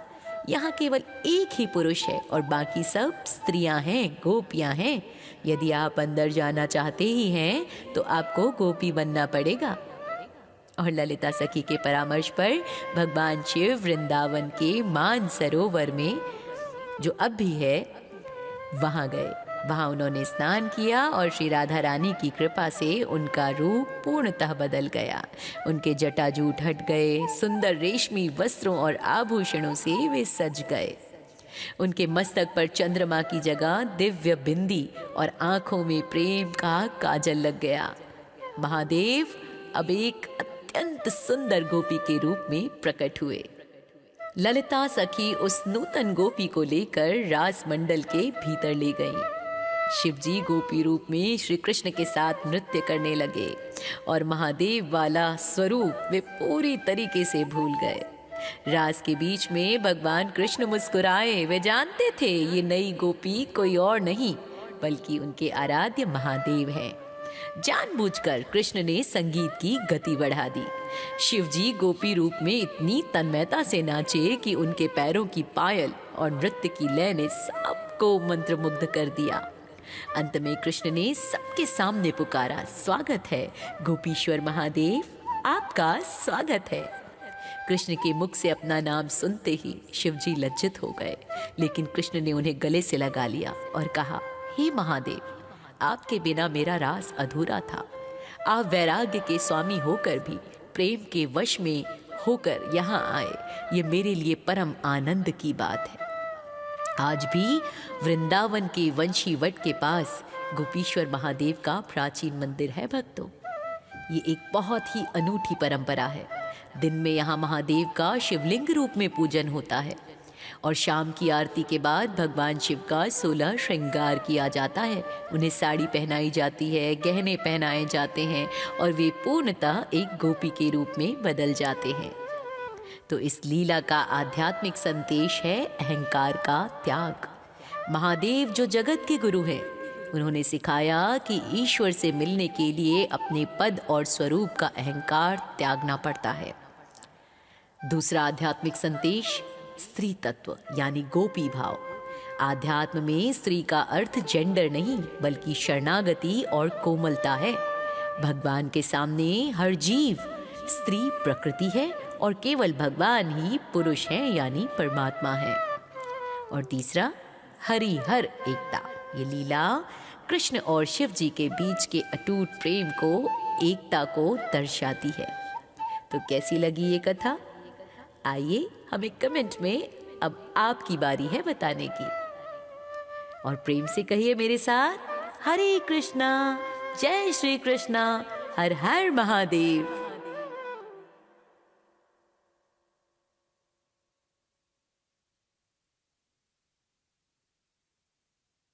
यहाँ केवल एक ही पुरुष है और बाकी सब स्त्रियां हैं, गोपियां हैं। यदि आप अंदर जाना चाहते ही हैं तो आपको गोपी बनना पड़ेगा। और ललिता सखी के परामर्श पर भगवान शिव वृंदावन के मान सरोवर में, जो अब भी है, वहां गए। वहां उन्होंने स्नान किया और श्री राधा रानी की कृपा से उनका रूप पूर्णतः बदल गया। उनके जटाजूट हट गए, सुंदर रेशमी वस्त्रों और आभूषणों से वे सज गए। उनके मस्तक पर चंद्रमा की जगह दिव्य बिंदी और आंखों में प्रेम का काजल लग गया। महादेव अब एक अत्यंत सुंदर गोपी के रूप में प्रकट हुए। ललिता सखी उस नूतन गोपी को लेकर रास मंडल के भीतर ले गई। शिव जी गोपी रूप में श्री कृष्ण के साथ नृत्य करने लगे और महादेव वाला स्वरूप वे पूरी तरीके से भूल गए। रास के बीच में भगवान कृष्ण मुस्कुराए। वे जानते थे ये नई गोपी कोई और नहीं बल्कि उनके आराध्य महादेव हैं। जानबूझकर कृष्ण ने संगीत की गति बढ़ा दी। शिवजी गोपी रूप में इतनी तन्मयता से नाचे कि उनके पैरों की पायल और नृत्य की लय ने सबको मंत्रमुग्ध कर दिया। अंत में कृष्ण ने सबके सामने पुकारा, स्वागत है गोपीश्वर महादेव, आपका स्वागत है। कृष्ण के मुख से अपना नाम सुनते ही शिवजी लज्जित हो गए, लेकिन कृष्ण ने उन्हें गले से लगा लिया और कहा, हे महादेव, आपके बिना मेरा रास अधूरा था। आप वैराग्य के स्वामी होकर भी प्रेम के वश में होकर यहाँ आए, ये मेरे लिए परम आनंद की बात है। आज भी वृंदावन के वंशी वट के पास गोपीश्वर महादेव का प्राचीन मंदिर है भक्तों। ये एक बहुत ही अनूठी परंपरा है। दिन में यहाँ महादेव का शिवलिंग रूप में पूजन होता है और शाम की आरती के बाद भगवान शिव का 16 श्रृंगार किया जाता है। उन्हें साड़ी पहनाई जाती है, गहने पहनाए जाते हैं और वे पूर्णतः एक गोपी के रूप में बदल जाते हैं। तो इस लीला का आध्यात्मिक संदेश है अहंकार का त्याग। महादेव जो जगत के गुरु हैं, उन्होंने सिखाया कि ईश्वर से मिलने के लिए अपने पद और स्वरूप का अहंकार त्यागना पड़ता है। दूसरा आध्यात्मिक संदेश स्त्री तत्व यानी गोपी भाव। आध्यात्म में स्त्री का अर्थ जेंडर नहीं बल्कि शरणागति और कोमलता है। भगवान के सामने हर जीव स्त्री प्रकृति है और केवल भगवान ही पुरुष हैं यानी परमात्मा है। और तीसरा हरिहर एकता। ये लीला कृष्ण और शिव जी के बीच के अटूट प्रेम को, एकता को दर्शाती है। तो कैसी लगी ये कथा? आइए हमें कमेंट में, अब आपकी बारी है बताने की। और प्रेम से कहिए मेरे साथ, हरे कृष्णा, जय श्री कृष्णा, हर हर महादेव।